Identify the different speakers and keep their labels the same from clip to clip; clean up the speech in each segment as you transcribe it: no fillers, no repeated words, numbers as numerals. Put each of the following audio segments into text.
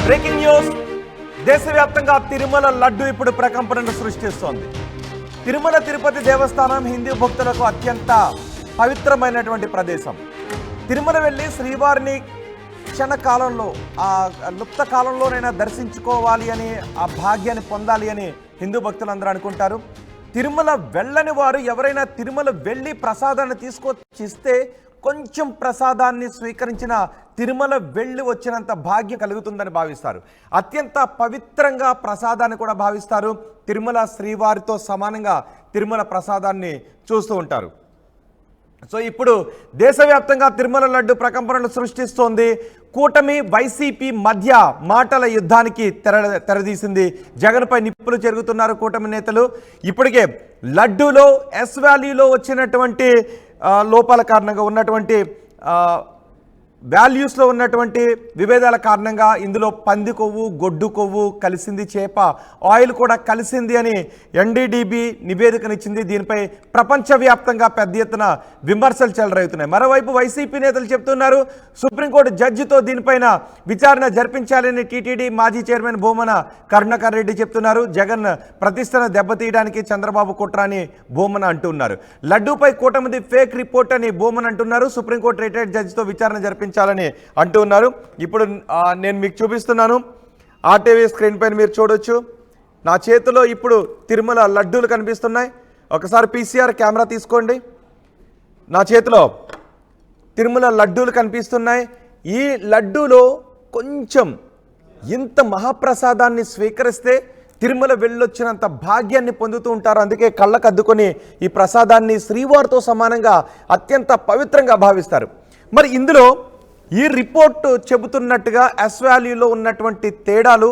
Speaker 1: Breaking news. దేశవ్యాప్తంగా తిరుమల లడ్డు ఇప్పుడు ప్రకంపనను సృష్టిస్తోంది. తిరుమల తిరుపతి దేవస్థానం హిందూ భక్తులకు అత్యంత పవిత్రమైనటువంటి ప్రదేశం. తిరుమల వెళ్ళి శ్రీవారిని క్షణకాలంలో ఆ లుప్త కాలంలోనైనా దర్శించుకోవాలి అని, ఆ భాగ్యాన్ని పొందాలి అని హిందూ భక్తులందరూ అనుకుంటారు. తిరుమల వెళ్ళని వారు ఎవరైనా తిరుమల వెళ్ళి ప్రసాదాన్ని తీసుకొచ్చిస్తే కొంచెం ప్రసాదాన్ని స్వీకరించిన తిరుమల వెళ్ళి వచ్చినంత భాగ్యం కలుగుతుందని భావిస్తారు. అత్యంత పవిత్రంగా ప్రసాదాన్ని కూడా భావిస్తారు. తిరుమల శ్రీవారితో సమానంగా తిరుమల ప్రసాదాన్ని చూస్తూ ఉంటారు. సో ఇప్పుడు దేశవ్యాప్తంగా తిరుమల లడ్డు ప్రకంపనలు సృష్టిస్తోంది. కూటమి వైసీపీ మధ్య మాటల యుద్ధానికి తెరదీసింది. జగన్పై నిప్పులు చెరుగుతున్నారు కూటమి నేతలు. ఇప్పటికే లడ్డూలో ఎస్ వాల్యూలో వచ్చినటువంటి లోపాల కారణంగా ఉన్నటువంటి వాల్యూస్లో ఉన్నటువంటి విభేదాల కారణంగా ఇందులో పంది కొవ్వు, గొడ్డు కొవ్వు కలిసింది, చేప ఆయిల్ కూడా కలిసింది అని ఎన్డీడీబీ నివేదికనిచ్చింది. దీనిపై ప్రపంచవ్యాప్తంగా పెద్ద ఎత్తున విమర్శలు చెలరేగుతున్నాయి. మరోవైపు వైసీపీ నేతలు చెప్తున్నారు సుప్రీంకోర్టు జడ్జితో దీనిపైన విచారణ జరిపించాలని టీటీడీ మాజీ చైర్మన్ భూమన కరుణాకర్ రెడ్డి చెప్తున్నారు. జగన్ ప్రతిష్టను దెబ్బతీయడానికి చంద్రబాబు కుట్ర అని భూమన అంటున్నారు. లడ్డూపై కూటమిది ఫేక్ రిపోర్ట్ అని భూమన అంటున్నారు. సుప్రీంకోర్టు రిటైర్డ్ జడ్జితో విచారణ జరిపించాలని అంటూ ఉన్నారు. ఇప్పుడు నేను మీకు చూపిస్తున్నాను. ఆర్టీవీ స్క్రీన్ పైన మీరు చూడొచ్చు. నా చేతిలో ఇప్పుడు తిరుమల లడ్డూలు కనిపిస్తున్నాయి. ఒకసారి పీసీఆర్ కెమెరా తీసుకోండి. నా చేతిలో తిరుమల లడ్డూలు కనిపిస్తున్నాయి. ఈ లడ్డూలో కొంచెం ఇంత మహాప్రసాదాన్ని స్వీకరిస్తే తిరుమల వెళ్ళొచ్చినంత భాగ్యాన్ని పొందుతూ ఉంటారు. అందుకే కళ్ళకు అద్దుకొని ఈ ప్రసాదాన్ని శ్రీవారితో సమానంగా అత్యంత పవిత్రంగా భావిస్తారు. మరి ఇందులో ఈ రిపోర్టు చెబుతున్నట్టుగా ఎస్ వాల్యూలో ఉన్నటువంటి తేడాలు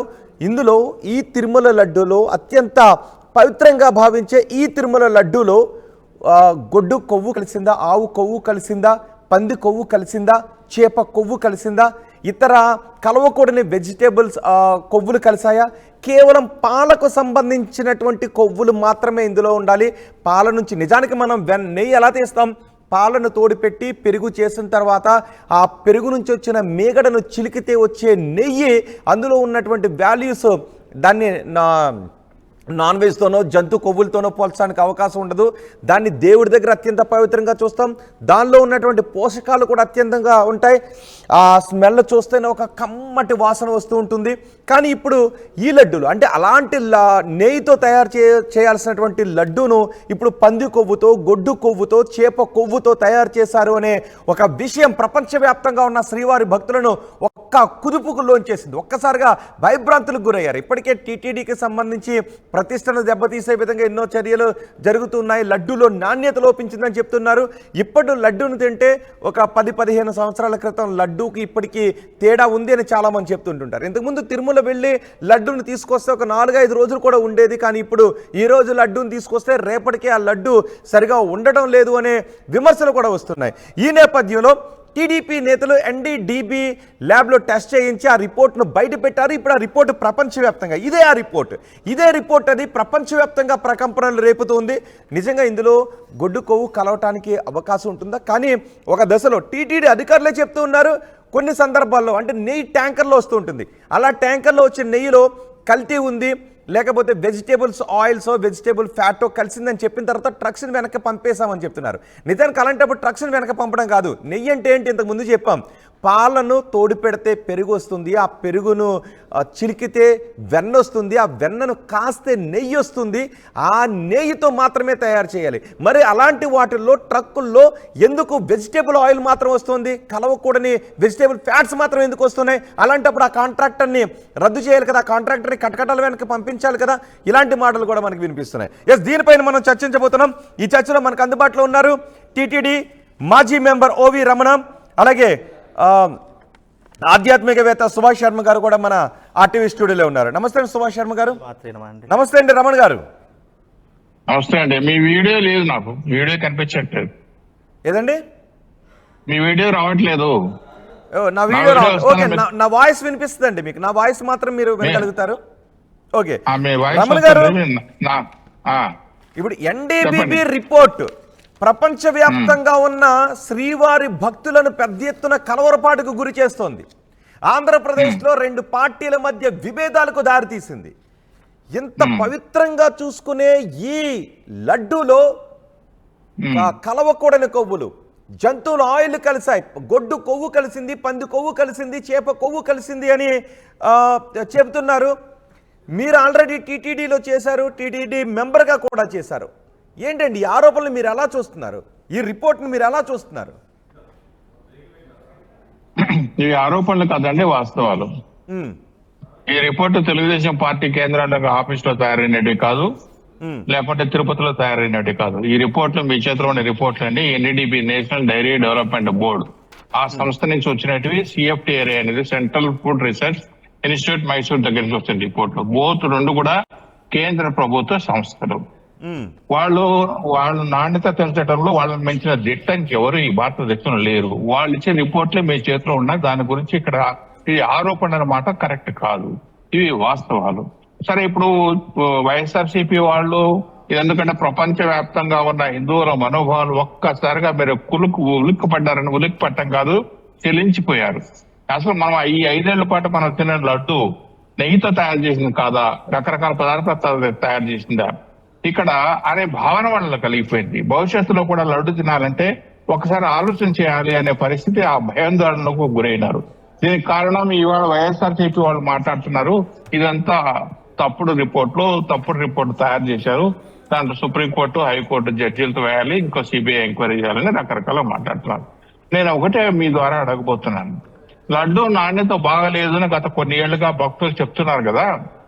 Speaker 1: ఇందులో ఈ తిరుమల లడ్డూలో అత్యంత పవిత్రంగా భావించే ఈ తిరుమల లడ్డూలో గొడ్డు కొవ్వు కలిసిందా, ఆవు కొవ్వు కలిసిందా, పంది కొవ్వు కలిసిందా, చేప కొవ్వు కలిసిందా, ఇతర కలవకూడని వెజిటేబుల్స్ కొవ్వులు కలిసాయా, కేవలం పాలకు సంబంధించినటువంటి కొవ్వులు మాత్రమే ఇందులో ఉండాలి. పాల నుంచి నిజానికి మనం నెయ్యి ఎలా తీస్తాం? పాలను తోడిపెట్టి పెరుగు చేసిన తర్వాత ఆ పెరుగు నుంచి వచ్చిన మేగడను చిలికితే వచ్చే నెయ్యి అందులో ఉన్నటువంటి వాల్యూస్ దాన్ని నాన్ వెజ్తోనో జంతు కొవ్వులతోనో పోల్చడానికి అవకాశం ఉండదు. దాన్ని దేవుడి దగ్గర అత్యంత పవిత్రంగా చూస్తాం. దానిలో ఉన్నటువంటి పోషకాలు కూడా అత్యంతంగా ఉంటాయి. ఆ స్మెల్ చూస్తేనే ఒక కమ్మటి వాసన వస్తూ ఉంటుంది. కానీ ఇప్పుడు ఈ లడ్డూలు అంటే అలాంటి నెయ్యితో తయారు చేయాల్సినటువంటి లడ్డూను ఇప్పుడు పంది కొవ్వుతో, గొడ్డు కొవ్వుతో, చేప కొవ్వుతో తయారు చేశారు అనే ఒక విషయం ప్రపంచవ్యాప్తంగా ఉన్న శ్రీవారి భక్తులను ఒక్క కుదుపుకు లోంచేసింది. ఒక్కసారిగా భయభ్రాంతులకు గురయ్యారు. ఇప్పటికే టీటీడీకి సంబంధించి ప్రతిష్టను దెబ్బతీసే విధంగా ఎన్నో చర్యలు జరుగుతున్నాయి. లడ్డూలో నాణ్యత లోపించిందని చెప్తున్నారు. ఇప్పుడు లడ్డూను తింటే ఒక 10-15 సంవత్సరాల క్రితం లడ్డూకి ఇప్పటికీ తేడా ఉంది అని చాలామంది చెప్తుంటుంటారు. ఇంతకుముందు తిరుమల వెళ్ళి లడ్డూను తీసుకొస్తే ఒక 4-5 రోజులు కూడా ఉండేది. కానీ ఇప్పుడు ఈరోజు లడ్డూను తీసుకొస్తే రేపటికే ఆ లడ్డు సరిగా ఉండడం లేదు అనే విమర్శలు కూడా వస్తున్నాయి. ఈ నేపథ్యంలో టీడీపీ నేతలు ఎన్డీడీబీ ల్యాబ్లో టెస్ట్ చేయించి ఆ రిపోర్ట్ను బయట పెట్టారు. ఇప్పుడు ఆ రిపోర్టు ప్రపంచవ్యాప్తంగా ఇదే రిపోర్ట్ అది ప్రపంచవ్యాప్తంగా ప్రకంపనలు రేపుతుంది. నిజంగా ఇందులో గొడ్డు కొవ్వు కలవటానికి అవకాశం ఉంటుందా? కానీ ఒక దశలో టీటీడీ అధికారులే చెప్తూ ఉన్నారు కొన్ని సందర్భాల్లో అంటే నెయ్యి ట్యాంకర్లో వస్తూ ఉంటుంది. అలా ట్యాంకర్లో వచ్చే నెయ్యిలో కల్తీ ఉంది, లేకపోతే వెజిటేబుల్స్ ఆయిల్స్, వెజిటేబుల్ ఫ్యాటో కలిసిందని చెప్పిన తర్వాత ట్రక్స్ని వెనక్కి పంపేశామని చెప్తున్నారు. నిజానికి అలాంటప్పుడు ట్రక్స్ని వెనక పంపడం కాదు. నెయ్యి అంటే ఏంటి? ఇంతకు ముందు చెప్పాం, పాలను తోడు పెడితే పెరుగు వస్తుంది, ఆ పెరుగును చిలికితే వెన్న వస్తుంది, ఆ వెన్నను కాస్తే నెయ్యి వస్తుంది. ఆ నెయ్యితో మాత్రమే తయారు చేయాలి. మరి అలాంటి వాటిల్లో ట్రక్కుల్లో ఎందుకు వెజిటేబుల్ ఆయిల్ మాత్రం వస్తుంది, కలవకూడని వెజిటేబుల్ ఫ్యాట్స్ మాత్రం ఎందుకు వస్తున్నాయి? అలాంటప్పుడు ఆ కాంట్రాక్టర్ని రద్దు చేయాలి కదా, ఆ కాంట్రాక్టర్ని కటకటాల వెనక పంపించాలి కదా. ఇలాంటి మాటలు కూడా మనకు వినిపిస్తున్నాయి. దీనిపైన మనం చర్చించబోతున్నాం. ఈ చర్చలో మనకు అందుబాటులో ఉన్నారు టీటీడీ మాజీ మెంబర్ ఓవి రమణ, అలాగే ఆధ్యాత్మికవేత్త సుభాష్ శర్మ గారు కూడా మన ఆర్టీవీ స్టూడియోలో ఉన్నారు. నమస్తే సుభాష్ శర్మ గారు. నమస్తే అండి రమణ గారు.
Speaker 2: నమస్తే అండి. మీ వీడియో లేదు, నాకు వీడియో కనిపించట్లేదు.
Speaker 1: ఏదండి?
Speaker 2: మీ వీడియో రావట్లేదు.
Speaker 1: నా వీడియో ఓకే, నా వాయిస్ వినిపిస్తుందండి మీకు. నా వాయిస్ మాత్రం మీరు వినగలుగుతారు. ఓకే రమణ గారు, ఇప్పుడు ఎన్డీబీబీ రిపోర్ట్ ప్రపంచవ్యాప్తంగా ఉన్న శ్రీవారి భక్తులను పెద్ద ఎత్తున కలవరపాటుకు గురి చేస్తోంది. ఆంధ్రప్రదేశ్లో 2 పార్టీల మధ్య విభేదాలకు దారితీసింది. ఇంత పవిత్రంగా చూసుకునే ఈ లడ్డూలో కలవకూడని కొవ్వులు, జంతువుల ఆయిల్ కలిసాయి, గొడ్డు కొవ్వు కలిసింది, పంది కొవ్వు కలిసింది, చేప కొవ్వు కలిసింది అని చెబుతున్నారు. మీరు ఆల్రెడీ టీటీడీలో చేశారు, టీటీడీ మెంబర్గా కూడా చేశారు. ఏంటండి ఈ ఆరోపణలు మీరు ఎలా చూస్తున్నారు? ఈ రిపోర్ట్ని మీరు ఎలా చూస్తున్నారు?
Speaker 2: ఈ ఆరోపణలు కాదండి, వాస్తవాలు. ఈ రిపోర్టు తెలుగుదేశం పార్టీ కేంద్రాల ఆఫీస్ లో తయారైనవి కాదు, లేకపోతే తిరుపతిలో తయారైనవి కాదు. ఈ రిపోర్ట్లు మీ చేతిలో ఉన్న రిపోర్ట్లు అండి. NDDB, national dairy development board, ఆ సంస్థ నుంచి వచ్చినవి. సిఎఫ్టిఆర్ఏ అనేది central food research institute, Mysore దగ్గర నుంచి వచ్చిన రిపోర్ట్లు. బోత్ రెండు కూడా కేంద్ర ప్రభుత్వ సంస్థలు. వాళ్ళు నాణ్యత పెంచడంలో వాళ్ళని మించిన దిట్ట ఇంకెవరు ఈ భారతదేశంలో లేరు. వాళ్ళు ఇచ్చే రిపోర్ట్లే మీ చేతిలో ఉన్నాయి. దాని గురించి ఇక్కడ ఈ ఆరోపణ అన్నమాట కరెక్ట్ కాదు, ఇవి వాస్తవాలు. సరే, ఇప్పుడు వైఎస్ఆర్సీపీ వాళ్ళు ఎందుకంటే ప్రపంచ వ్యాప్తంగా ఉన్న హిందువుల మనోభావాలు ఒక్కసారిగా మీరు ఉలిక్కి పట్టడం కాదు, చెల్లించిపోయారు. అసలు మనం ఈ 5 ఏళ్ల పాటు మనం తిన్న లడ్డు నెయ్యితో తయారు చేసింది కాదా, రకరకాల పదార్థాలు తయారు చేసిందా, ఇక్కడ అనే భావన వాళ్ళలో కలిగిపోయింది. భవిష్యత్తులో కూడా లడ్డు తినాలంటే ఒకసారి ఆలోచన చేయాలి అనే పరిస్థితి, ఆ భయాందోళనకు గురైనారు. దీనికి కారణం ఇవాళ వైఎస్ఆర్సీపీ వాళ్ళు మాట్లాడుతున్నారు, ఇదంతా తప్పుడు రిపోర్ట్ తయారు చేశారు, దాంట్లో సుప్రీంకోర్టు, హైకోర్టు జడ్జీలతో వేయాలి, ఇంకో సిబిఐ ఎంక్వైరీ చేయాలని రకరకాల మాట్లాడుతున్నారు. నేను ఒకటే మీ ద్వారా అడగబోతున్నాను. లడ్డు నాణ్యత బాగలేదు అని గత కొన్ని ఏళ్లుగా భక్తులు చెప్తున్నారు కదా.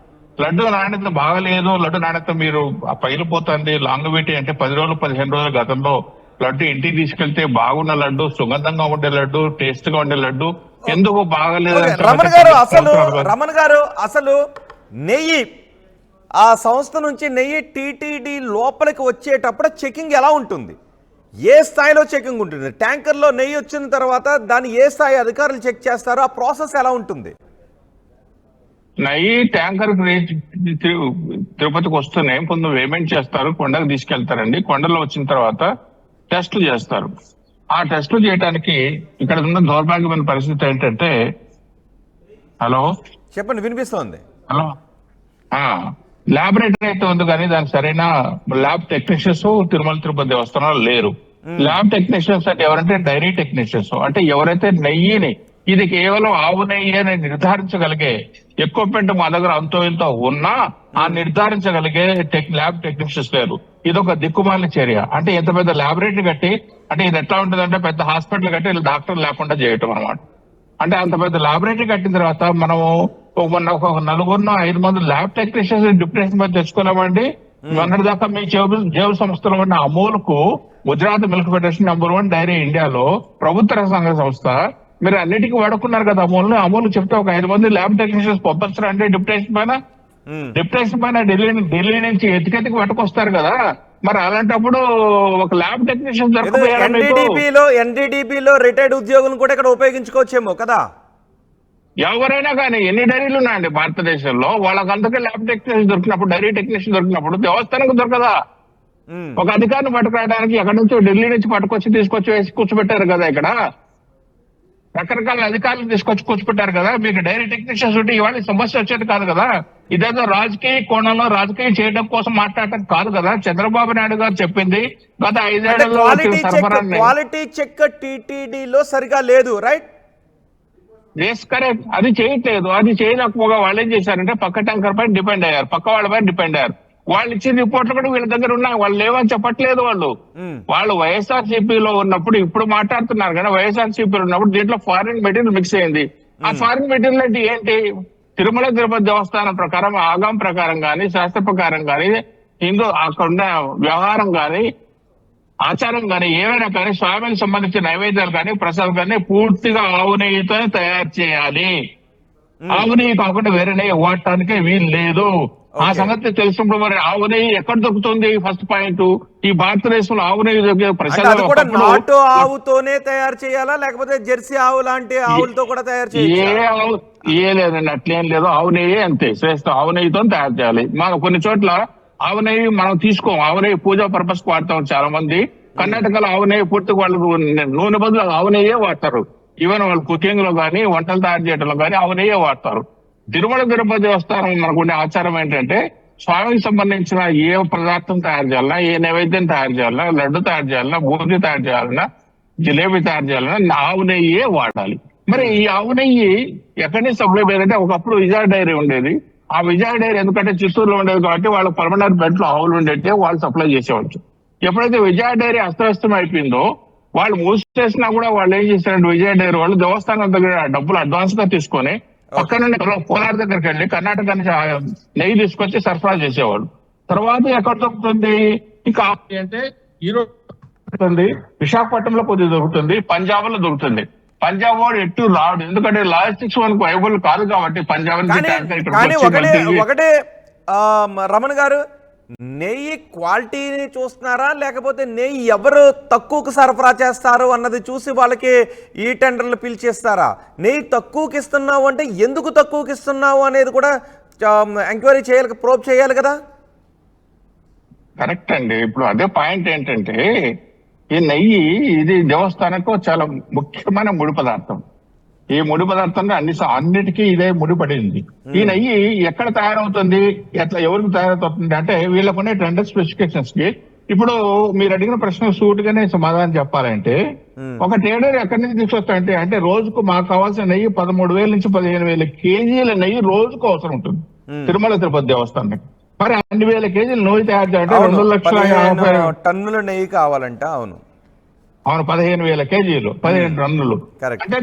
Speaker 2: లడ్డు నాణ్యత బాగలేదు, లడ్డు నాణ్యత మీరు పైలిపోతుంది, లాంగవేటి అంటే 10 రోజులు 15 రోజుల గతంలో లడ్డు ఇంటికి తీసుకెళ్తే బాగున్న లడ్డు, సుగంధంగా ఉండే లడ్డు, టేస్ట్ గా ఉండే లడ్డు ఎందుకు బాగలేదు?
Speaker 1: రమణ గారు అసలు నెయ్యి, ఆ సంస్థ నుంచి నెయ్యి టీటీడీ లోపలికి వచ్చేటప్పుడు చెకింగ్ ఎలా ఉంటుంది? ఏ స్థాయిలో చెకింగ్ ఉంటుంది? ట్యాంకర్లో నెయ్యి వచ్చిన తర్వాత దాన్ని ఏ స్థాయి అధికారులు చెక్ చేస్తారో ఆ ప్రాసెస్ ఎలా ఉంటుంది?
Speaker 2: నెయ్యి ట్యాంకర్ తిరుపతికి వస్తూనే కొంచెం పేమెంట్ చేస్తారు, కొండకు తీసుకెళ్తారండి. కొండలో వచ్చిన తర్వాత టెస్టులు చేస్తారు. ఆ టెస్టులు చేయడానికి ఇక్కడ ఉన్న దౌర్భాగ్యమైన పరిస్థితి ఏంటంటే, హలో
Speaker 1: చెప్పండి, వినిపిస్తోంది.
Speaker 2: హలో, ల్యాబొరేటరీ అయితే ఉంది కానీ దానికి సరైన ల్యాబ్ టెక్నీషియన్స్ తిరుపతి దేవస్థానంలో లేరు. ల్యాబ్ టెక్నీషియన్స్ అంటే ఎవరంటే డైరీ టెక్నీషియన్స్, అంటే ఎవరైతే నెయ్యిని ఇది కేవలం ఆవు నెయ్యి అని నిర్ధారించగలిగే ఎక్విప్మెంట్ మా దగ్గర అంతో ఇంతో ఉన్నా ఆ నిర్ధారించగలిగే ల్యాబ్ టెక్నీషియన్స్ లేరు. ఇది ఒక దిక్కుమాలిన చర్య. అంటే ఎంత పెద్ద ల్యాబొరేటరీ కట్టి, అంటే ఇది ఎట్లా ఉంటుందంటే పెద్ద హాస్పిటల్ కట్టి డాక్టర్ లేకుండా చేయటం అనమాట. అంటే అంత పెద్ద ల్యాబొరేటరీ కట్టిన తర్వాత మనము ఒక 4-5 మంది ల్యాబ్ టెక్నీషియన్స్ డిప్యూటేషన్ మీద తెచ్చుకోలేమండి. మొన్నటి దాకా మీ జేబు సంస్థలో ఉన్న అమూల్కు గుజరాత్ మిల్క్ ఫెడరేషన్ #1 డైరీ ఇండియాలో ప్రభుత్వ రంగ సంస్థ, మీరు అన్నిటికీ వాడుకున్నారు కదా అమూల్ చెప్తే ఒక 5 మంది ల్యాబ్ టెక్నీషియన్స్ పంపిస్తారంటే డిప్యూటేషన్ పైన ఢిల్లీ నుంచి ఎతికెతికి పట్టుకొస్తారు కదా. మరి అలాంటప్పుడు ఒక ల్యాబ్ టెక్నీషియన్
Speaker 1: ఎన్డీడీబీలో రిటైర్డ్ ఉద్యోగులను కూడా ఇక్కడ ఉపయోగించుకోవచ్చేమో కదా.
Speaker 2: ఎవరైనా కానీ ఎన్ని డైరీలు ఉన్నాయండి భారతదేశంలో, వాళ్ళకంతకే ల్యాబ్ టెక్నీషియన్ దొరికినప్పుడు, డైరీ టెక్నీషియన్ దొరికినప్పుడు దేవస్థానానికి దొరకదా? ఒక అధికారిని పట్టుకురావడానికి ఎక్కడి నుంచో ఢిల్లీ నుంచి తీసుకొచ్చి వేసి కూర్చోబెట్టారు కదా. ఇక్కడ రకరకాల అధికారులు తీసుకొచ్చి కూర్చోబెట్టారు కదా. మీకు డైరీ టెక్నీషియన్స్ ఉంటే ఇవాళ సమస్య వచ్చేది కాదు కదా. ఇదేదో రాజకీయ కోణంలో రాజకీయం చేయడం కోసం మాట్లాడటం కాదు కదా. చంద్రబాబు నాయుడు గారు చెప్పింది గత 5 ఏళ్లలో
Speaker 1: క్వాలిటీ చెక్ టీటీడీలో సరిగా లేదు, రైట్?
Speaker 2: కరెక్ట్. అది చేయట్లేదు. అది చేయలేకపోగా వాళ్ళు ఏం చేశారంటే పక్క ట్యాంకర్ పైన డిపెండ్ అయ్యారు, పక్క వాళ్ళ పైన డిపెండ్ అయ్యారు. వాళ్ళు ఇచ్చిన రిపోర్ట్లు కూడా వీళ్ళ దగ్గర ఉన్నాయి, వాళ్ళు లేవని చెప్పట్లేదు. వాళ్ళు వైఎస్ఆర్సీపీలో ఉన్నప్పుడు ఇప్పుడు మాట్లాడుతున్నారు కానీ వైఎస్ఆర్సీపీలో ఉన్నప్పుడు దీంట్లో ఫారిన్ మెటీరియల్ మిక్స్ అయింది. ఆ ఫారిన్ మెటీరియల్ అంటే ఏంటి? తిరుపతి దేవస్థానం ప్రకారం, ఆగం ప్రకారం కానీ, శాస్త్ర ప్రకారం కానీ, హిందూ అక్కడ ఉన్న వ్యవహారం కానీ, ఆచారం కానీ, ఏమైనా కానీ, స్వామికి సంబంధించిన నైవేద్యాలు కానీ, ప్రసాదం కానీ పూర్తిగా ఆవు నెయ్యితో తయారు చేయాలి. ఆవు నెయ్యి కాకుండా వేరే నెయ్యి వాడటానికి వీలు లేదు. ఆ సంగతి తెలిసినప్పుడు మరి ఆవు నెయ్యి ఎక్కడ దొరుకుతుంది? ఫస్ట్ పాయింట్, ఈ భారతదేశంలో ఆవు నెయ్యి దొరికే
Speaker 1: నాటు ఆవుతోనే తయారు చేయాలా, లేకపోతే జెర్సీ ఆవు లాంటి ఆవులతో కూడా తయారు చేయాలి?
Speaker 2: ఏ లేదండి, అట్లేం లేదు. ఆవు నెయ్యి అంతే శ్రేష్ఠ, ఆవు నెయ్యితో తయారు చేయాలి. మనం కొన్ని చోట్ల ఆవు నెయ్యి మనం తీసుకోం, ఆవు నెయ్యి పూజా పర్పస్ వాడతాం. చాలా మంది కర్ణాటకలో ఆవు నెయ్యి పూర్తిగా వాళ్ళు నూనె బదులు ఆవు నెయ్యే వాడతారు. ఈవెన్ వాళ్ళు కుకింగ్ లో కానీ వంటలు తయారు చేయడంలో కానీ ఆవు నెయ్యే వాడతారు. తిరుమల తిరుపతి దేవస్థానం మనకుండే ఆచారం ఏంటంటే స్వామికి సంబంధించిన ఏ పదార్థం తయారు చేయాలన్నా, ఏ నైవేద్యం తయారు చేయాలన్నా, లడ్డు తయారు చేయాలన్నా, బూందీ తయారు చేయాలన్నా, జిలేబీ తయారు చేయాలన్నా ఆవు నెయ్యే వాడాలి. మరి ఈ ఆవు నెయ్యి ఎక్కడి నుంచి సప్లై పోయిందంటే ఒకప్పుడు విజయ డైరీ ఉండేది. ఆ విజయ డైరీ ఎందుకంటే చిత్తూరులో ఉండేది కాబట్టి వాళ్ళ పర్మనెంట్ బెడ్ లో ఆవులు ఉండేట్టే వాళ్ళు సప్లై చేసేవచ్చు. ఎప్పుడైతే విజయ డైరీ అస్తవ్యస్తం అయిపోయిందో వాళ్ళు మూసేసినా కూడా వాళ్ళు ఏం చేశారంటే విజయ డైరీ వాళ్ళు దేవస్థానం దగ్గర డబ్బులు అడ్వాన్స్ గా తీసుకొని పక్కన కోలార్ దగ్గరికి వెళ్ళి కర్ణాటక నుంచి నెయ్యి తీసుకొచ్చి సరఫరా చేసేవాళ్ళు. తర్వాత ఎక్కడ దొరుకుతుంది ఇంకా అంటే ఈరోజు దొరుకుతుంది, విశాఖపట్నంలో కొద్దిగా దొరుకుతుంది, పంజాబ్ లో దొరుకుతుంది. పంజాబ్ వాడు ఎటు రాడు, ఎందుకంటే లాజిస్టిక్స్ మనకు వైబుల్ కాదు కాబట్టి పంజాబ్
Speaker 1: కానీ ఒకటే రమణ గారు, నెయ్యి క్వాలిటీని చూస్తున్నారా లేకపోతే నెయ్యి ఎవరు తక్కువకు సరఫరా చేస్తారు అన్నది చూసి వాళ్ళకి ఈ టెండర్లు పిలిచేస్తారా? నెయ్యి తక్కువకి ఇస్తున్నావు అంటే ఎందుకు తక్కువకి ఇస్తున్నావు అనేది కూడా ఎంక్వైరీ చేయాలి, ప్రోబ్ చేయాలి కదా.
Speaker 2: కరెక్ట్ అండి. ఇప్పుడు అదే పాయింట్ ఏంటంటే ఈ నెయ్యి ఇది దేవస్థానంకు చాలా ముఖ్యమైన ముడి పదార్థం. ఈ ముడి పదార్థంలో అన్నిటికీ ఇదే ముడిపడింది. ఈ నెయ్యి ఎక్కడ తయారవుతుంది, ఎట్లా ఎవరికి తయారవుతుంది అంటే వీళ్ళకునే టెండర్ స్పెసిఫికేషన్స్ కి. ఇప్పుడు మీరు అడిగిన ప్రశ్న సూటిగానే సమాధానం చెప్పాలంటే ఒక ట్రేడర్ ఎక్కడి నుంచి తీసుకొస్తారంటే అంటే రోజుకు మాకు కావాల్సిన నెయ్యి 13,000 నుంచి 15,000 కేజీల నెయ్యి రోజుకు అవసరం ఉంటుంది తిరుమల తిరుపతి దేవస్థానానికి. మరి 2,000 కేజీలు నెయ్యి తయారు చేయాలంటే 2,50,000
Speaker 1: టన్నుల నెయ్యి కావాలంట. అవును
Speaker 2: 15,000 కేజీలు, 15 టన్నులు. అంటే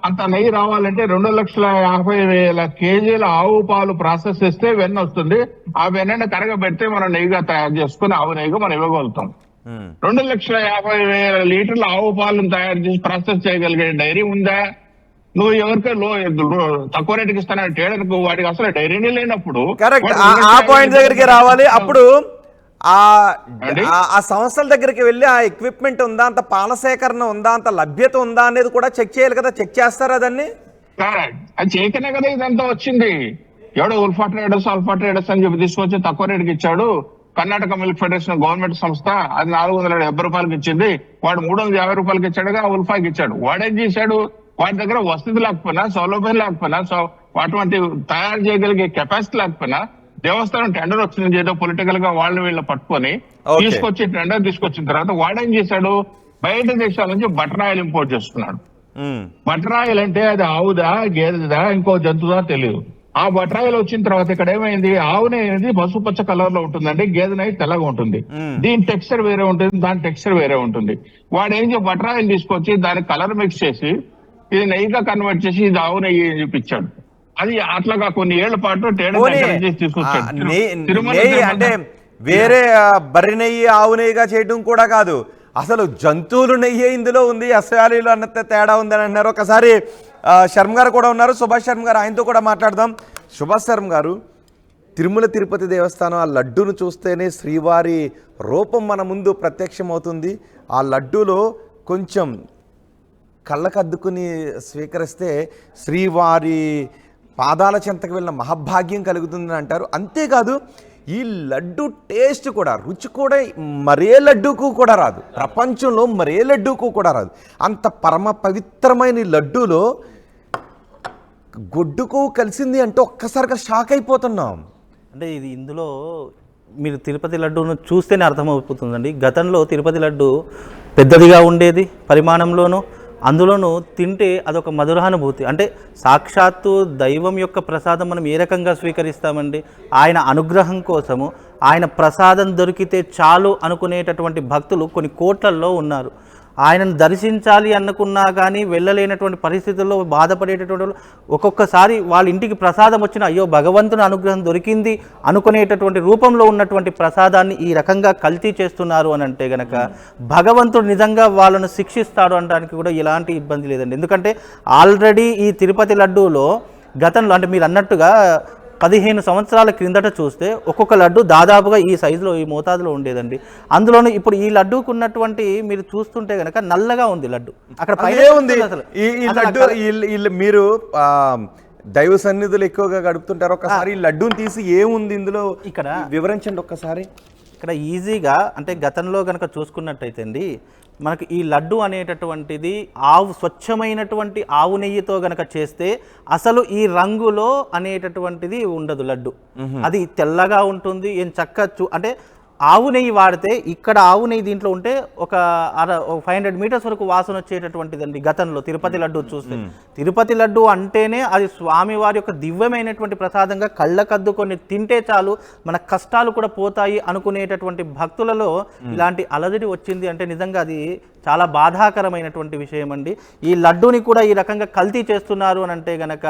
Speaker 2: అంత నెయ్యి రావాలంటే 2,50,000 కేజీల ఆవు పాలు ప్రాసెస్ చేస్తే వెన్న వస్తుంది. ఆ వెన్నని కరగబెడితే మనం నెయ్యిగా తయారు చేసుకుని ఆవు నెయ్యిగా మనం ఇవ్వగలుగుతాం. 2,50,000 లీటర్ల ఆవు పాలను తయారు చేసి ప్రాసెస్ చేయగలిగే డైరీ ఉందా? నువ్వు ఎవరికో తక్కువ రేటుకి ఇస్తాను ట్రేడర్కు, వాడికి అసలు డైరీనే లేనప్పుడు
Speaker 1: ఆ పాయింట్ దగ్గరికి రావాలి. అప్పుడు ఆ సంస్థల దగ్గరికి వెళ్ళి ఆ ఎక్విప్మెంట్ ఉందా, అంత పాల సేకరణ ఉందా, అంత లభ్యత ఉందా అనేది కూడా చెక్ చేయాలి కదా. చెక్ చేస్తారా దాన్ని?
Speaker 2: అది చేయకనే కదా ఇదంతా వచ్చింది. ఎవడో ఉల్ఫా ట్రేడర్స్ అల్ఫా ట్రేడర్స్ అని చెప్పి తీసుకొచ్చి తక్కువ రేటుకి ఇచ్చాడు. కర్ణాటక మిల్క్ ఫెడరేషన్ గవర్నమెంట్ సంస్థ అది 470 రూపాయలకి ఇచ్చింది. వాడు 350 రూపాయలకి ఇచ్చాడుగా ఉల్ఫాకి ఇచ్చాడు. వాడేం చేశాడు, వాడి దగ్గర వసతి లేకపోయినా, సౌలభ్యం లేకపోయినా, అటువంటి తయారు చేయగలిగే కెపాసిటీ లేకపోయినా దేవస్థానం టెండర్ వచ్చింది ఏదో పొలిటికల్ గా వాళ్ళని వీళ్ళు పట్టుకొని తీసుకొచ్చి టెండర్ తీసుకొచ్చిన తర్వాత వాడేం చేశాడు, బయట దేశాల నుంచి బటర్ ఆయిల్ ఇంపోర్ట్ చేస్తున్నాడు. బటర్ ఆయిల్ అంటే అది ఆవుదా, గేదెదా, ఇంకో జంతువుదా తెలియదు. ఆ బటర్ ఆయిల్ వచ్చిన తర్వాత ఇక్కడ ఏమైంది, ఆవునే అనేది పసుపు పచ్చ కలర్ లో ఉంటుందండి, గేదెనై తెల్లగా ఉంటుంది. దీని టెక్స్చర్ వేరే ఉంటుంది, దాని టెక్స్చర్ వేరే ఉంటుంది. వాడు ఏం చేసి బటర్ ఆయిల్ తీసుకొచ్చి దాని కలర్ మిక్స్ చేసి ఇది నెయ్యిగా కన్వర్ట్ చేసి ఇది ఆవు నెయ్యి చూపించాడు. అది అట్లాగా కొన్ని ఏళ్ల పాటు తీసుకొచ్చాడు.
Speaker 1: అంటే వేరే బర్రె నెయ్యి ఆవు నెయ్యిగా చేయడం కూడా కాదు, అసలు జంతువులు నెయ్యి ఇందులో ఉంది, అసలు అన్న తేడా ఉందని అన్నారు. ఒకసారి శర్మ గారు కూడా ఉన్నారు, సుభాష్ శర్మ గారు, ఆయనతో కూడా మాట్లాడదాం. సుభాష్ శర్మ గారు, తిరుమల తిరుపతి దేవస్థానం ఆ లడ్డూను చూస్తేనే శ్రీవారి రూపం మన ముందు ప్రత్యక్షమవుతుంది. ఆ లడ్డూలో కొంచెం కళ్ళకద్దుకుని స్వీకరిస్తే శ్రీవారి పాదాల చెంతకు వెళ్ళిన మహాభాగ్యం కలుగుతుందని అంటారు. అంతేకాదు ఈ లడ్డు టేస్ట్ కూడా, రుచి కూడా మరే లడ్డూకు కూడా రాదు, ప్రపంచంలో మరే లడ్డూకు కూడా రాదు. అంత పరమ పవిత్రమైన ఈ లడ్డూలో గొడ్డుకు కలిసింది అంటే ఒక్కసారిగా షాక్ అయిపోతున్నాం.
Speaker 3: అంటే ఇది ఇందులో మీరు తిరుపతి లడ్డూను చూస్తేనే అర్థమైపోతుందండి. గతంలో తిరుపతి లడ్డు పెద్దదిగా ఉండేది పరిమాణంలోనూ, అందులోనూ తింటే అదొక మధురానుభూతి. అంటే సాక్షాత్తు దైవం యొక్క ప్రసాదం మనం ఏ రకంగా స్వీకరిస్తామండి, ఆయన అనుగ్రహం కోసము ఆయన ప్రసాదం దొరికితే చాలు అనుకునేటటువంటి భక్తులు కొన్ని కోట్లల్లో ఉన్నారు. ఆయనను దర్శించాలి అనుకున్నా కానీ వెళ్ళలేనటువంటి పరిస్థితుల్లో బాధపడేటటువంటి ఒక్కొక్కసారి వాళ్ళ ఇంటికి ప్రసాదం వచ్చిన అయ్యో భగవంతుని అనుగ్రహం దొరికింది అనుకునేటటువంటి రూపంలో ఉన్నటువంటి ప్రసాదాన్ని ఈ రకంగా కల్తీ చేస్తున్నారు అని అంటే గనక భగవంతుడు నిజంగా వాళ్ళను శిక్షిస్తాడు అనడానికి కూడా ఎలాంటి ఇబ్బంది లేదండి. ఎందుకంటే ఆల్రెడీ ఈ తిరుపతి లడ్డూలో గతంలో అంటే మీరు అన్నట్టుగా 15 సంవత్సరాల క్రిందట చూస్తే ఒక్కొక్క లడ్డు దాదాపుగా ఈ సైజులో ఈ మోతాదులో ఉండేదండి. అందులోనూ ఇప్పుడు ఈ లడ్డూకు ఉన్నటువంటి మీరు చూస్తుంటే కనుక నల్లగా ఉంది లడ్డు. అక్కడ పైన
Speaker 1: ఉంది ఈ లడ్డు. మీరు దైవ సన్నిధులు ఎక్కువగా గడుపుతుంటారు, ఒకసారి ఈ లడ్డూని తీసి ఏముంది ఇందులో ఇక్కడ వివరించండి ఒక్కసారి.
Speaker 3: ఇక్కడ ఈజీగా అంటే గతంలో కనుక చూసుకున్నట్టయితే అండి మనకి ఈ లడ్డు అనేటటువంటిది స్వచ్ఛమైనటువంటి ఆవు నెయ్యితో గనక చేస్తే అసలు ఈ రంగులో అనేటటువంటిది ఉండదు లడ్డు. అది తెల్లగా ఉంటుంది. ఏం అంటే ఆవు నెయ్యి వాడితే ఇక్కడ ఆవు నెయ్యి దీంట్లో ఉంటే ఒక 500 మీటర్స్ వరకు వాసన వచ్చేటటువంటిదండి గతంలో తిరుపతి లడ్డు చూస్తే. తిరుపతి లడ్డు అంటేనే అది స్వామివారి యొక్క దివ్యమైనటువంటి ప్రసాదంగా కళ్ళకద్దుకొని తింటే చాలు మన కష్టాలు కూడా పోతాయి అనుకునేటటువంటి భక్తులలో ఇలాంటి అలజడి వచ్చింది అంటే నిజంగా అది చాలా బాధాకరమైనటువంటి విషయం అండి. ఈ లడ్డూని కూడా ఈ రకంగా కల్తీ చేస్తున్నారు అని అంటే గనక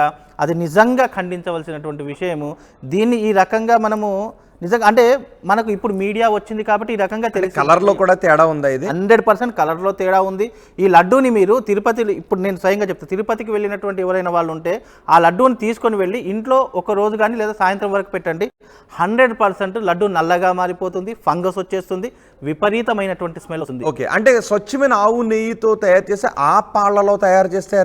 Speaker 3: అది నిజంగా ఖండించవలసినటువంటి విషయము. దీన్ని ఈ రకంగా మనము నిజంగా అంటే మనకు ఇప్పుడు మీడియా వచ్చింది కాబట్టి ఈ రకంగా తెలిసి
Speaker 1: కలర్లో కూడా తేడా ఉందా? ఇది
Speaker 3: 100% కలర్లో తేడా ఉంది. ఈ లడ్డూని మీరు తిరుపతి, ఇప్పుడు నేను స్వయంగా చెప్తాను, తిరుపతికి వెళ్ళినటువంటి ఎవరైనా వాళ్ళు ఉంటే ఆ లడ్డూని తీసుకొని వెళ్ళి ఇంట్లో ఒక రోజు కానీ లేదా సాయంత్రం వరకు పెట్టండి, 100% లడ్డు నల్లగా మారిపోతుంది, ఫంగస్ వచ్చేస్తుంది, విపరీతమైనటువంటి స్మెల్ వస్తుంది.
Speaker 1: ఓకే, అంటే స్వచ్ఛమైన ఆవు నెయ్యితో తయారు చేస్తే ఆ పాళ్లలో తయారు చేస్తే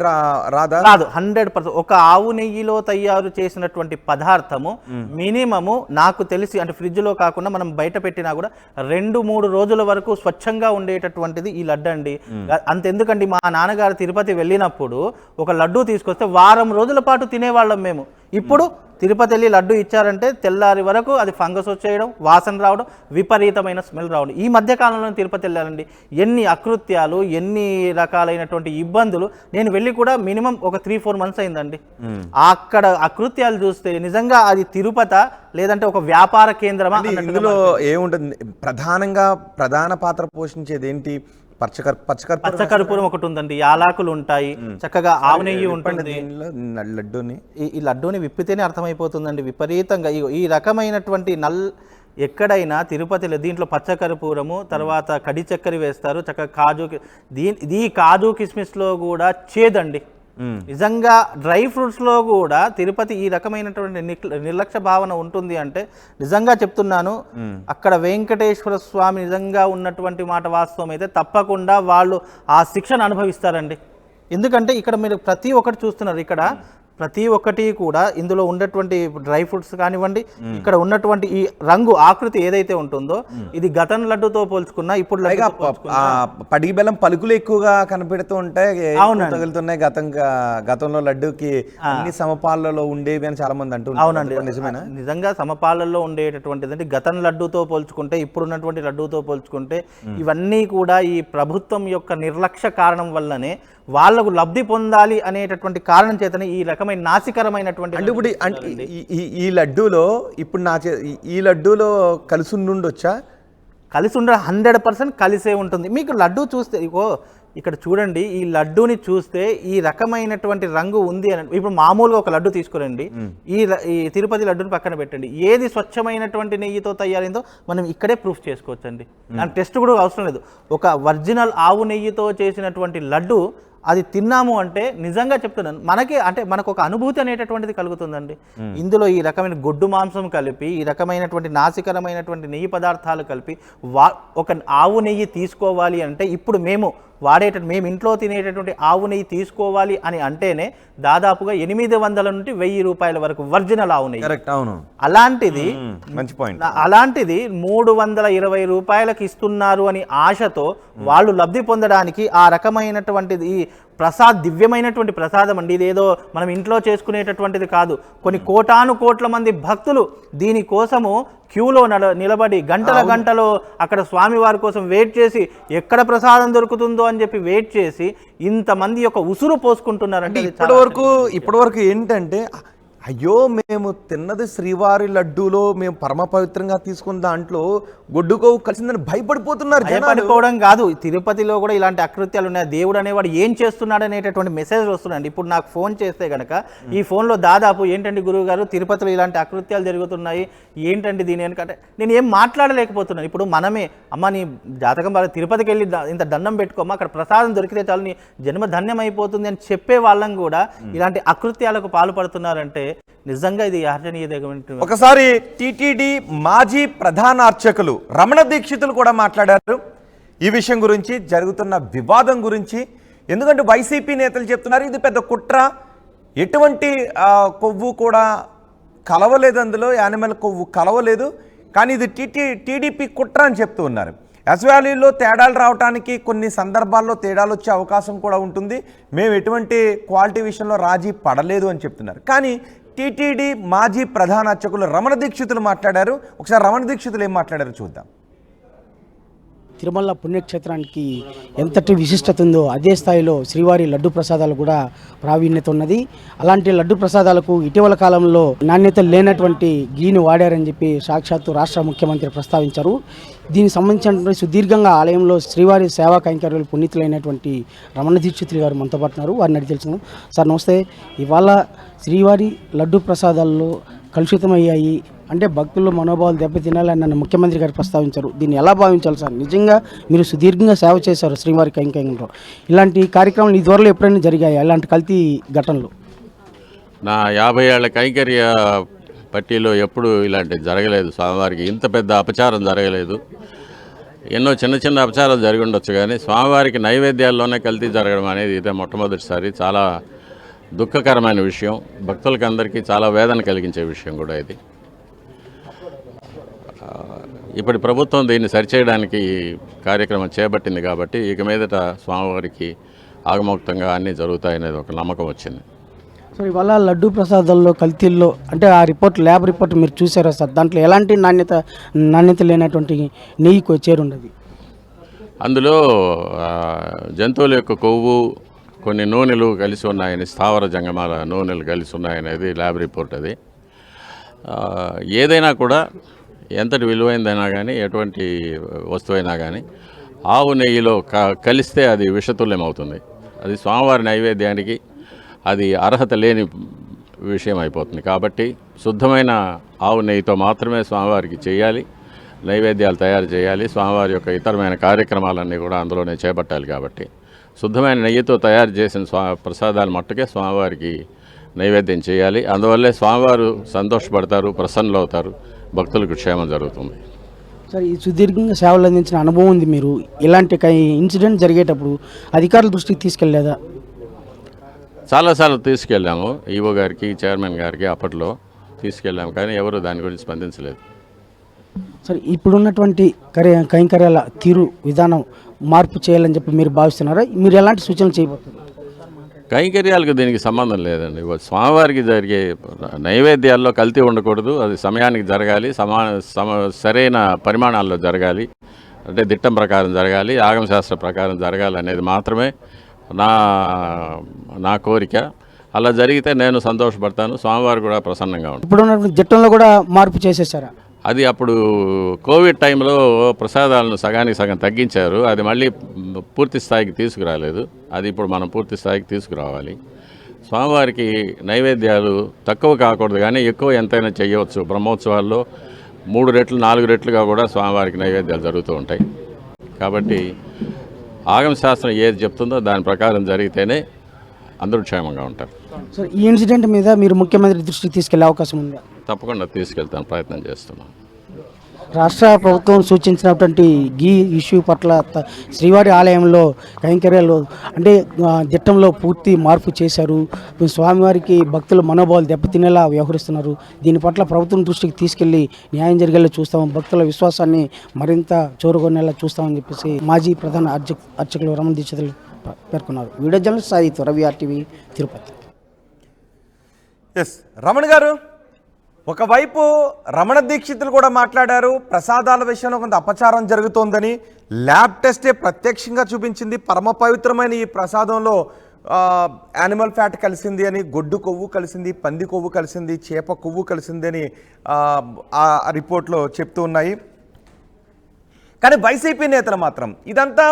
Speaker 1: రాదా?
Speaker 3: రాదు. 100% ఒక ఆవు నెయ్యిలో తయారు చేసినటువంటి పదార్థము మినిమము నాకు తెలిసి అంటే ఫ్రిడ్జ్లో కాకుండా మనం బయట పెట్టినా కూడా 2-3 రోజుల వరకు స్వచ్ఛంగా ఉండేటటువంటిది ఈ లడ్డు అండి. అంతెందుకండి, మా నాన్నగారు తిరుపతి వెళ్ళినప్పుడు ఒక లడ్డు తీసుకొస్తే వారం రోజుల పాటు తినేవాళ్ళం మేము. ఇప్పుడు తిరుపతి వెళ్ళి లడ్డు ఇచ్చారంటే తెల్లారి వరకు అది ఫంగస్ వచ్చేయడం, వాసన రావడం, విపరీతమైన స్మెల్ రావడం. ఈ మధ్య కాలంలో తిరుపతి వెళ్ళాలండి, ఎన్ని అకృత్యాలు, ఎన్ని రకాలైనటువంటి ఇబ్బందులు. నేను వెళ్ళి కూడా మినిమం ఒక 3-4 మంత్స్ అయిందండి. అక్కడ అకృత్యాలు చూస్తే నిజంగా అది తిరుపత లేదంటే ఒక వ్యాపార కేంద్రమా?
Speaker 1: ఇందులో ఏముంటుంది? ప్రధాన పాత్ర పోషించేది ఏంటి?
Speaker 3: పచ్చకర్పూరం ఒకటి ఉందండి, యాలకులు ఉంటాయి, చక్కగా ఆవు నెయ్యి ఉంటుంది.
Speaker 1: లడ్డూని
Speaker 3: ఈ లడ్డూని విప్పితేనే అర్థమైపోతుందండి విపరీతంగా. ఈ రకమైనటువంటి ఎక్కడైనా తిరుపతిలో దీంట్లో పచ్చకర్పూరము, తర్వాత కడి చక్కెర వేస్తారు, చక్కగా కాజు. ఈ కాజు కిస్మిస్లో కూడా చేదండి. నిజంగా డ్రై ఫ్రూట్స్లో కూడా తిరుపతి ఈ రకమైనటువంటి నిర్లక్ష్య భావన ఉంటుంది అంటే నిజంగా చెప్తున్నాను, అక్కడ వెంకటేశ్వర స్వామి నిజంగా ఉన్నటువంటి మాట వాస్తవం అయితే తప్పకుండా వాళ్ళు ఆ శిక్షను అనుభవిస్తారండి. ఎందుకంటే ఇక్కడ మీరు ప్రతి ఒక్కటి చూస్తున్నారు, ఇక్కడ ప్రతి ఒక్కటి కూడా ఇందులో ఉన్నటువంటి డ్రై ఫ్రూట్స్ కానివ్వండి, ఇక్కడ ఉన్నటువంటి ఈ రంగు ఆకృతి ఏదైతే ఉంటుందో ఇది గతం లడ్డుతో పోల్చుకున్నా ఇప్పుడు
Speaker 1: పడిగి బెల్లం పలుకులు ఎక్కువగా కనిపెడుతూ ఉంటాయి, తగులుతున్నాయి. గతంలో లడ్డూకి అన్ని సమపాలలో ఉండేవి అని చాలా మంది అంటున్నారు.
Speaker 3: అవునండి, నిజమేనా? నిజంగా సమపాలలో ఉండేటటువంటిది అంటే గతం లడ్డూతో పోల్చుకుంటే ఇప్పుడున్నటువంటి లడ్డూతో పోల్చుకుంటే ఇవన్నీ కూడా ఈ ప్రభుత్వం యొక్క నిర్లక్ష్య కారణం వల్లనే వాళ్ళకు లబ్ధి పొందాలి అనేటటువంటి కారణం చేతనే ఈ రకమైన నాసికరమైనటువంటి
Speaker 1: అంటే ఇప్పుడు ఈ లడ్డూలో ఇప్పుడు ఈ లడ్డూలో కలిసి ఉండొచ్చా?
Speaker 3: కలిసి ఉండ 100% కలిసే ఉంటుంది. మీకు లడ్డూ చూస్తే ఇక్కడ చూడండి, ఈ లడ్డూని చూస్తే ఈ రకమైనటువంటి రంగు ఉంది అని. ఇప్పుడు మామూలుగా ఒక లడ్డు తీసుకురండి, ఈ తిరుపతి లడ్డుని పక్కన పెట్టండి, ఏది స్వచ్ఛమైనటువంటి నెయ్యితో తయారైందో మనం ఇక్కడే ప్రూఫ్ చేసుకోవచ్చండి. దాని టెస్ట్ కూడా అవసరం లేదు. ఒక ఒరిజినల్ ఆవు నెయ్యితో చేసినటువంటి లడ్డు అది తిన్నాము అంటే నిజంగా చెప్తున్నాను మనకు ఒక అనుభూతి అనేటటువంటిది కలుగుతుందండి. ఇందులో ఈ రకమైన గొడ్డు మాంసం కలిపి, ఈ రకమైనటువంటి నాసికరమైనటువంటి నెయ్యి పదార్థాలు కలిపి ఒక ఆవు నెయ్యి తీసుకోవాలి అంటే ఇప్పుడు మేము ఇంట్లో తినేటటువంటి ఆవు నెయ్యి తీసుకోవాలి అని అంటేనే దాదాపుగా 800 నుండి 1000 రూపాయల వరకు ఒరిజినల్ ఆవు నెయ్యి.
Speaker 1: అవును.
Speaker 3: అలాంటిది
Speaker 1: మంచి పాయింట్.
Speaker 3: అలాంటిది 320 రూపాయలకు ఇస్తున్నారు అని ఆశతో వాళ్ళు లబ్ధి పొందడానికి ఆ రకమైనటువంటిది దివ్యమైనటువంటి ప్రసాదం అండి. ఇదేదో మనం ఇంట్లో చేసుకునేటటువంటిది కాదు. కొన్ని కోట్ల మంది భక్తులు దీనికోసము క్యూలో నిలబడి గంటలో అక్కడ స్వామివారి కోసం వెయిట్ చేసి ఎక్కడ ప్రసాదం దొరుకుతుందో అని చెప్పి వెయిట్ చేసి ఇంతమంది యొక్క ఉసురు పోసుకుంటున్నారంటే
Speaker 1: ఇప్పటివరకు ఏంటంటే అయ్యో మేము తిన్నది శ్రీవారి లడ్డూలో మేము పరమ పవిత్రంగా తీసుకున్న దాంట్లో గొడ్డుకోవు కలిసిందని భయపడిపోతున్నారు.
Speaker 3: భయపడిపోవడం కాదు, తిరుపతిలో కూడా ఇలాంటి అకృత్యాలు ఉన్నాయి. దేవుడు అనేవాడు ఏం చేస్తున్నాడు అనేటటువంటి మెసేజ్ వస్తున్నాయండి. ఇప్పుడు నాకు ఫోన్ చేస్తే కనుక ఈ ఫోన్లో దాదాపు ఏంటండి గురువు గారు తిరుపతిలో ఇలాంటి అకృత్యాలు జరుగుతున్నాయి, ఏంటండి దీని ఎందుకంటే నేను ఏం మాట్లాడలేకపోతున్నాను. ఇప్పుడు మనమే అమ్మ నీ జాతకం బాగా తిరుపతికి వెళ్ళి ఇంత దండం పెట్టుకోమా, అక్కడ ప్రసాదం దొరికితే చాలు నీ జన్మ ధన్యం అయిపోతుంది అని చెప్పే వాళ్ళం కూడా ఇలాంటి అకృత్యాలకు పాల్పడుతున్నారంటే నిజంగా ఇది ఆశ్చర్యనీయమైన.
Speaker 1: ఒకసారి టిటిడి మాజీ ప్రధాన అర్చకులు రమణ దీక్షితులు కూడా మాట్లాడారు ఈ విషయం గురించి, జరుగుతున్న వివాదం గురించి. ఎందుకంటే వైసీపీ నేతలు చెప్తున్నారు ఇది పెద్ద కుట్ర, ఎటువంటి కొవ్వు కూడా కలవలేదు, అందులో యానిమల్ కొవ్వు కలవలేదు, కానీ ఇది టీడీపీ కుట్ర అని చెప్తూ ఉన్నారు. ఎస్ వ్యాలీలో తేడాలు రావడానికి కొన్ని సందర్భాల్లో తేడాలు వచ్చే అవకాశం కూడా ఉంటుంది. మేము ఎటువంటి క్వాలిటీ విషయంలో రాజీ పడలేదు అని చెప్తున్నారు. కానీ టీటీడీ మాజీ ప్రధాన అర్చకులు రమణ దీక్షితులు మాట్లాడారు. ఒకసారి రమణ దీక్షితులు ఏం మాట్లాడారు చూద్దాం.
Speaker 4: తిరుమల పుణ్యక్షేత్రానికి ఎంతటి విశిష్టత ఉందో అదే స్థాయిలో శ్రీవారి లడ్డు ప్రసాదాలు కూడా ప్రావీణ్యత ఉన్నది. అలాంటి లడ్డు ప్రసాదాలకు ఇటీవల కాలంలో నాణ్యత లేనటువంటి గీని వాడారని చెప్పి సాక్షాత్తు రాష్ట్ర ముఖ్యమంత్రి ప్రస్తావించారు. దీనికి సంబంధించినటువంటి సుదీర్ఘంగా ఆలయంలో శ్రీవారి సేవా కైంకర్యాలు పుణ్యతులైనటువంటి రమణ దీక్షితులు గారు మనతో పాటున్నారు. వారిని అడిగి తెలుసుకుందాం. సార్ నమస్తే. ఇవాళ శ్రీవారి లడ్డు ప్రసాదాల్లో కలుషితమయ్యాయి అంటే భక్తుల్లో మనోభావాలు దెబ్బతినాలని నన్ను ముఖ్యమంత్రి గారు ప్రస్తావించారు. దీన్ని ఎలా భావించాలి సార్? నిజంగా మీరు సుదీర్ఘంగా సేవ చేశారు శ్రీవారి కైంకర్యంలో. ఇలాంటి కార్యక్రమాలు ఈ దూరంలో ఎప్పుడైనా జరిగాయి అలాంటి కల్తీ ఘటనలు?
Speaker 5: నా 50 ఏళ్ల కైంకర్య పట్టీలో ఎప్పుడు ఇలాంటివి జరగలేదు. స్వామివారికి ఇంత పెద్ద అపచారం జరగలేదు. ఎన్నో చిన్న చిన్న అపచారాలు జరిగి ఉండొచ్చు, కానీ స్వామివారికి నైవేద్యాల్లోనే కల్తీ జరగడం అనేది ఇదే మొట్టమొదటిసారి. చాలా దుఃఖకరమైన విషయం, భక్తులకి అందరికీ చాలా వేదన కలిగించే విషయం కూడా ఇది. ఇప్పటి ప్రభుత్వం దీన్ని సరిచేయడానికి కార్యక్రమం చేపట్టింది కాబట్టి ఇక మీదట స్వామివారికి ఆగమోక్తంగా అన్నీ జరుగుతాయనేది ఒక నమ్మకం వచ్చింది.
Speaker 4: సో ఇవాళ లడ్డు ప్రసాదాల్లో కల్తీల్లో అంటే ఆ రిపోర్ట్ ల్యాబ్ రిపోర్ట్ మీరు చూసారా సార్? దాంట్లో ఎలాంటి నాణ్యత లేనటువంటి నెయ్యి చేరుండదు.
Speaker 5: అందులో జంతువుల యొక్క కొవ్వు, కొన్ని నూనెలు కలిసి ఉన్నాయని, స్థావర జంగమాల నూనెలు కలిసి ఉన్నాయనేది ల్యాబ్ రిపోర్ట్. అది ఏదైనా కూడా ఎంతటి విలువైందైనా కానీ, ఎటువంటి వస్తువైనా కానీ ఆవు నెయ్యిలో కలిస్తే అది విషతుల్యం అవుతుంది. అది స్వామివారి నైవేద్యానికి అది అర్హత లేని విషయం అయిపోతుంది. కాబట్టి శుద్ధమైన ఆవు నెయ్యితో మాత్రమే స్వామివారికి చేయాలి, నైవేద్యాలు తయారు చేయాలి. స్వామివారి యొక్క ఇతరమైన కార్యక్రమాలన్నీ కూడా అందులోనే చేపట్టాలి. కాబట్టి శుద్ధమైన నెయ్యితో తయారు చేసిన ప్రసాదాలు మట్టుకే స్వామివారికి నైవేద్యం చేయాలి. అందువల్లే స్వామివారు సంతోషపడతారు, ప్రసన్నులవుతారు, భక్తులకు క్షేమం జరుగుతుంది.
Speaker 4: సార్ ఈ సుదీర్ఘంగా సేవలు అందించిన అనుభవం ఉంది. మీరు ఇలాంటి ఇన్సిడెంట్ జరిగేటప్పుడు అధికారుల దృష్టికి తీసుకెళ్లేదా?
Speaker 5: చాలాసార్లు తీసుకెళ్ళాము. ఈవో గారికి, చైర్మన్ గారికి అప్పట్లో తీసుకెళ్ళాము, కానీ ఎవరు దాని గురించి స్పందించలేదు.
Speaker 4: సార్ ఇప్పుడున్నటువంటి కైంకర్యాల తీరు విధానం మార్పు చేయాలని చెప్పి మీరు భావిస్తున్నారా? మీరు ఎలాంటి సూచనలు చేయబోతున్నారు?
Speaker 5: కైంకర్యాలకు దీనికి సంబంధం లేదండి. స్వామివారికి జరిగే నైవేద్యాల్లో కల్తీ ఉండకూడదు. అది సమయానికి జరగాలి, సరైన పరిమాణాల్లో జరగాలి, అంటే దిట్టం ప్రకారం జరగాలి, ఆగమశాస్త్ర ప్రకారం జరగాలి అనేది మాత్రమే నా కోరిక. అలా జరిగితే నేను సంతోషపడతాను, స్వామివారు కూడా ప్రసన్నంగా ఉంటారు.
Speaker 4: ఇప్పుడున్నటువంటి దిట్టంలో కూడా మార్పు చేసేసారా?
Speaker 5: అది అప్పుడు కోవిడ్ టైంలో ప్రసాదాలను సగానికి సగం తగ్గించారు. అది మళ్ళీ పూర్తి స్థాయికి తీసుకురాలేదు. అది ఇప్పుడు మనం పూర్తి స్థాయికి తీసుకురావాలి. స్వామివారికి నైవేద్యాలు తక్కువ కాకూడదు, కానీ ఎక్కువ ఎంతైనా చేయవచ్చు. బ్రహ్మోత్సవాల్లో 3 రెట్లు 4 రెట్లుగా కూడా స్వామివారికి నైవేద్యాలు జరుగుతూ ఉంటాయి. కాబట్టి ఆగమశాస్త్రం ఏది చెప్తుందో దాని ప్రకారం జరిగితేనే అందరూ క్షేమంగా ఉంటారు.
Speaker 4: సో ఈ ఇన్సిడెంట్ మీద మీరు ముఖ్యమంత్రి దృష్టికి తీసుకెళ్లే అవకాశం ఉందా?
Speaker 5: తప్పకుండా తీసుకెళ్తాను, ప్రయత్నం చేస్తున్నాను.
Speaker 4: రాష్ట్ర ప్రభుత్వం సూచించినటువంటి గీ ఇష్యూ పట్ల శ్రీవారి ఆలయంలో కైంకర్యాలు అంటే దిట్టంలో పూర్తి మార్పు చేశారు. స్వామివారికి భక్తుల మనోభావాలు దెబ్బతినేలా వ్యవహరిస్తున్నారు. దీని పట్ల ప్రభుత్వం దృష్టికి తీసుకెళ్లి న్యాయం జరిగేలా చూస్తాం, భక్తుల విశ్వాసాన్ని మరింత చూరగొనేలా చూస్తామని చెప్పేసి మాజీ ప్రధాన అర్చకులు రమణ దీక్షితులు పేర్కొన్నారు. Video journalist Saith Ravi, RTV, Tirupati.
Speaker 1: S Ramana గారు, ఒకవైపు రమణ దీక్షితులు కూడా మాట్లాడారు, ప్రసాదాల విషయంలో కొంత అపచారం జరుగుతోందని. ల్యాబ్ టెస్టే ప్రత్యక్షంగా చూపించింది పరమ పవిత్రమైన ఈ ప్రసాదంలో యానిమల్ ఫ్యాట్ కలిసింది అని, గొడ్డు కొవ్వు కలిసింది, పంది కొవ్వు కలిసింది, చేప కొవ్వు కలిసింది అని ఆ రిపోర్ట్లో చెప్తూ ఉన్నాయి. కానీ వైసీపీ నేతలు మాత్రం ఇదంతా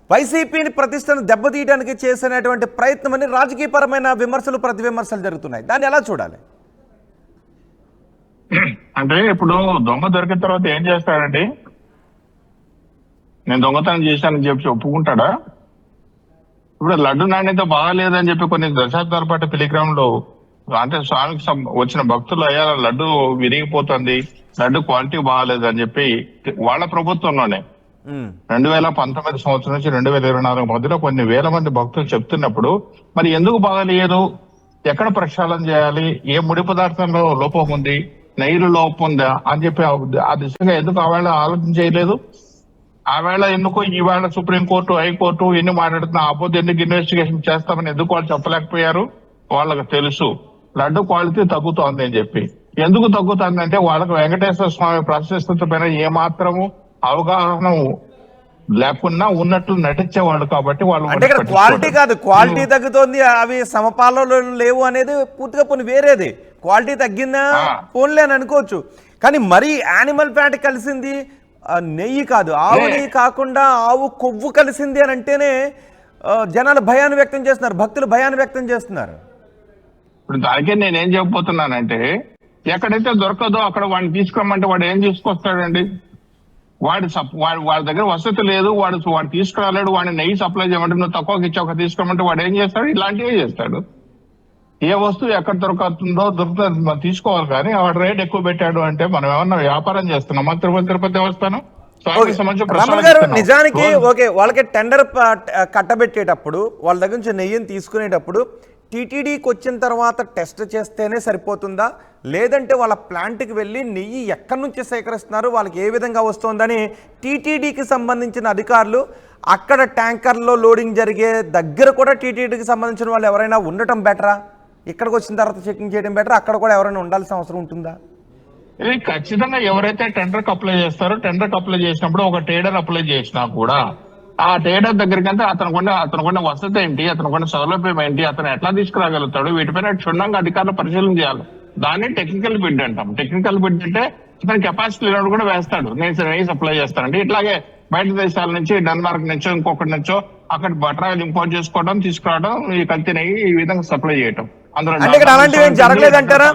Speaker 1: వైసీపీని ప్రతిష్టను దెబ్బతీయడానికి చేసినటువంటి ప్రయత్నం అని రాజకీయపరమైన విమర్శలు, ప్రతి విమర్శలు జరుగుతున్నాయి. దాన్ని ఎలా చూడాలి?
Speaker 2: అంటే ఇప్పుడు దొంగ దొరికిన తర్వాత ఏం చేస్తాడండి? నేను దొంగతనం చేశానని చెప్పి ఒప్పుకుంటాడా? ఇప్పుడు లడ్డు నాణ్యత బాగాలేదని చెప్పి కొన్ని దశాబ్దాల పాటు పిలిగ్రామంలో అంటే స్వామికి వచ్చిన భక్తులు అయ్యా లడ్డు విరిగిపోతుంది, లడ్డు క్వాలిటీ బాగాలేదు అని చెప్పి వాళ్ళ ప్రభుత్వంలోనే 2019 సంవత్సరం నుంచి 2024 మధ్యలో కొన్ని వేల మంది భక్తులు చెప్తున్నప్పుడు మరి ఎందుకు బాగాలేదు, ఎక్కడ ప్రక్షాళన చేయాలి, ఏ ముడి పదార్థంలో లోపం ఉంది, నెయ్యిలో లోపం ఉందా అని చెప్పి ఆ దిశగా ఎందుకు వాళ్ళు ఆలోచన చేయలేదు? ఆవేళ ఎందుకు ఈవేళ సుప్రీంకోర్టు హైకోర్టు ఎన్ని మాట్లాడుతున్నా ఆపోతే ఎందుకు ఇన్వెస్టిగేషన్ చేస్తామని ఎందుకు వాళ్ళు చెప్పలేకపోయారు? వాళ్ళకి తెలుసు లడ్డు క్వాలిటీ తగ్గుతోంది అని చెప్పి. ఎందుకు తగ్గుతుందంటే వాళ్ళకి వెంకటేశ్వర స్వామి ప్రశస్తత పైన ఏమాత్రము అవగాహన లేకున్నా ఉన్నట్లు నటించేవాళ్ళు కాబట్టి వాళ్ళు
Speaker 1: అంటే ఇక్కడ క్వాలిటీ కాదు, క్వాలిటీ తగ్గుతోంది, అవి సమపాలలో లేవు అనేది పూర్తిగా పోనీ వేరేది. క్వాలిటీ తగ్గిందా పోన్లే అని అనుకోవచ్చు, కానీ మరీ యానిమల్ ఫ్యాట్ కలిసింది నెయ్యి కాదు, ఆవు నెయ్యి కాకుండా ఆవు కొవ్వు కలిసింది అని అంటేనే జనాలు భయాన్ని వ్యక్తం చేస్తున్నారు, భక్తులు భయాన్ని వ్యక్తం చేస్తున్నారు.
Speaker 2: ఇప్పుడు దానికే నేనేం చెప్పబోతున్నానంటే ఎక్కడైతే దొరకదో అక్కడ వాడిని తీసుకురమ్మంటే వాడు ఏం తీసుకొస్తాడండి? వాడి దగ్గర వసతి లేదు, వాడు తీసుకురాలేడు, వాడిని నెయ్యి సప్లై చేయమంటే నువ్వు తక్కువకి ఇచ్చావు తీసుకురమ్మంటే వాడు ఏం చేస్తాడు? ఇలాంటివే చేస్తాడు. ఏ వస్తువు ఎక్కడ దొరుకుతుందో దొరుకుతుంది మనం తీసుకోవాలి, కానీ వాడు రేట్ ఎక్కువ పెట్టాడు అంటే మనం ఏమన్నా వ్యాపారం చేస్తున్నామా? తిరుపతి దేవస్థానం
Speaker 1: రమణ గారు, నిజానికి ఓకే, వాళ్ళకి టెండర్ కట్టబెట్టేటప్పుడు వాళ్ళ దగ్గర నుంచి నెయ్యిని తీసుకునేటప్పుడు టీటీడీకి వచ్చిన తర్వాత టెస్ట్ చేస్తేనే సరిపోతుందా, లేదంటే వాళ్ళ ప్లాంట్కి వెళ్ళి నెయ్యి ఎక్కడి నుంచి సేకరిస్తున్నారు, వాళ్ళకి ఏ విధంగా వస్తుందని టీటీడీకి సంబంధించిన అధికారులు అక్కడ ట్యాంకర్లో లోడింగ్ జరిగే దగ్గర కూడా టీటీడీకి సంబంధించిన వాళ్ళు ఎవరైనా ఉండటం బెటరా, ఇక్కడికి వచ్చిన తర్వాత చెకింగ్ చేయడం బెటరా, అక్కడ కూడా ఎవరైనా ఉండాల్సిన అవసరం ఉంటుందా?
Speaker 2: ఇది ఖచ్చితంగా ఎవరైతే టెండర్కి అప్లై చేస్తారో టెండర్కి అప్లై చేసినప్పుడు ఒక ట్రేడర్ అప్లై చేసినా కూడా ఆ ట్రేడర్ దగ్గరికి అంటే అతనుకున్న వసతి ఏంటి, అతనుకున్న సౌలభ్యం ఏంటి, అతను ఎట్లా తీసుకురాగలుగుతాడు, వీటిపైన క్షుణ్ణంగా అధికారులు పరిశీలన చేయాలి. దాన్ని టెక్నికల్ బిడ్ అంటాం. టెక్నికల్ బిడ్ అంటే అతని కెపాసిటీ లేనప్పుడు కూడా వేస్తాడు, నేను సప్లై చేస్తానండి. ఇట్లాగే బయట దేశాల నుంచి డెన్మార్క్ నుంచో ఇంకొకటి నుంచో అక్కడ బటరాయిలు ఇంపోర్ట్ చేసుకోవడం, తీసుకురావడం, ఈ కల్తీ నెయ్యి ఈ విధంగా సప్లై చేయటం.
Speaker 1: అంటే ఇక్కడ అలాంటివి ఏం జరగలేదంటారా?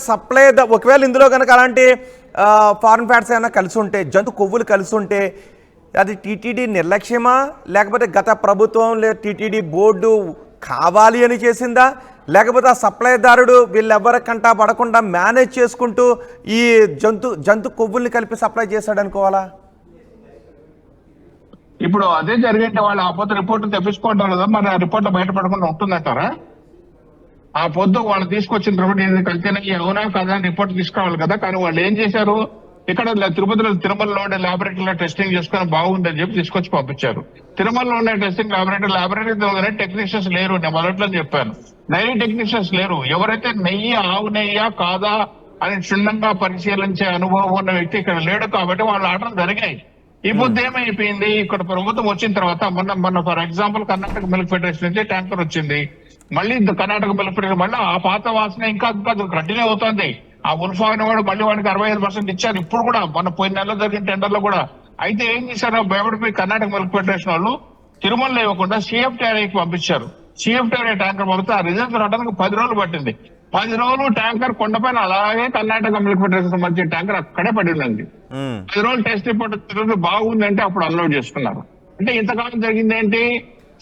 Speaker 1: సప్లై ఒకవేళ ఇందులో కనుక అలాంటి ఫారెన్ ఫ్యాట్స్ ఏమైనా కలిసి ఉంటే, జంతు కొవ్వులు కలిసి ఉంటే అది టీటీడీ నిర్లక్ష్యమా, లేకపోతే గత ప్రభుత్వం లేదా టీటీడీ బోర్డు కావాలి అని చేసిందా, లేకపోతే ఆ సప్లైదారుడు వీళ్ళెవ్వరి కంటా పడకుండా మేనేజ్ చేసుకుంటూ ఈ జంతు కొవ్వుల్ని కలిపి సప్లై చేశాడు అనుకోవాలా?
Speaker 2: ఇప్పుడు అదే జరిగింటే వాళ్ళు ఆ పొద్దు రిపోర్ట్ తెప్పించుకుంటారు కదా, మరి ఆ రిపోర్ట్ బయటపడకుండా ఉంటుందంటారా? ఆ పొద్దు వాళ్ళు తీసుకొచ్చిన తర్వాత నేను కలితేనే అవునా కదా రిపోర్ట్ తీసుకురావాలి కదా, కానీ వాళ్ళు ఏం చేశారు, ఇక్కడ తిరుమలలో ఉండే ల్యాబొరేటరీలో టెస్టింగ్ చేసుకుని బాగుందని చెప్పి తీసుకొచ్చి పంపించారు. తిరుమలలో ఉండే టెస్టింగ్ ల్యాబొరేటరీ టెక్నీషియన్స్ లేరు, నేను మొదట్లో చెప్పాను, డైరీ టెక్నీషియన్స్ లేరు. ఎవరైతే నెయ్యి ఆవు నెయ్యా కాదా అని క్షుణ్ణంగా పరిశీలించే అనుభవం ఉన్న వ్యక్తి ఇక్కడ లేడు, కాబట్టి వాళ్ళు ఆర్డర్లు జరిగాయి. ఈ పొద్దు ఏమైపోయింది, ఇక్కడ ప్రభుత్వం వచ్చిన తర్వాత మొన్న for example Karnataka milk federation నుంచి ట్యాంకర్ వచ్చింది, మళ్ళీ కర్ణాటక మిల్క్ ఫెడరేషన్ మళ్ళీ ఆ పాత వాసన ఇంకా కంటిన్యూ అవుతుంది. ఆ ఉల్ఫాగిన వాడు మళ్ళీ వాడికి 65% ఇచ్చారు ఇప్పుడు కూడా, మన పోయిన నెలలో జరిగిన టెండర్ లో కూడా. అయితే ఏం చేశారు, భయపడిపోయి కర్ణాటక మిల్క్ ఫెడరేషన్ వాళ్ళు తిరుమలలో ఇవ్వకుండా సిఎఫ్టీఆర్ఐకి పంపించారు. సిఎఫ్టీఆర్ఐ ట్యాంకర్ పంపితే ఆ రిజల్ట్ రావడానికి 10 రోజులు పట్టింది. 10 రోజులు ట్యాంకర్ కొండపైన అలాగే కర్ణాటక మిల్క్ ఫెడరేషన్ సంబంధించిన ట్యాంకర్ అక్కడే పడి ఉంది. 10 రోజులు టెస్ట్ రిపోర్ట్ బాగుంది అంటే అప్పుడు అన్లోడ్ చేసుకున్నారు. అంటే ఇంతకాలం జరిగింది ఏంటి,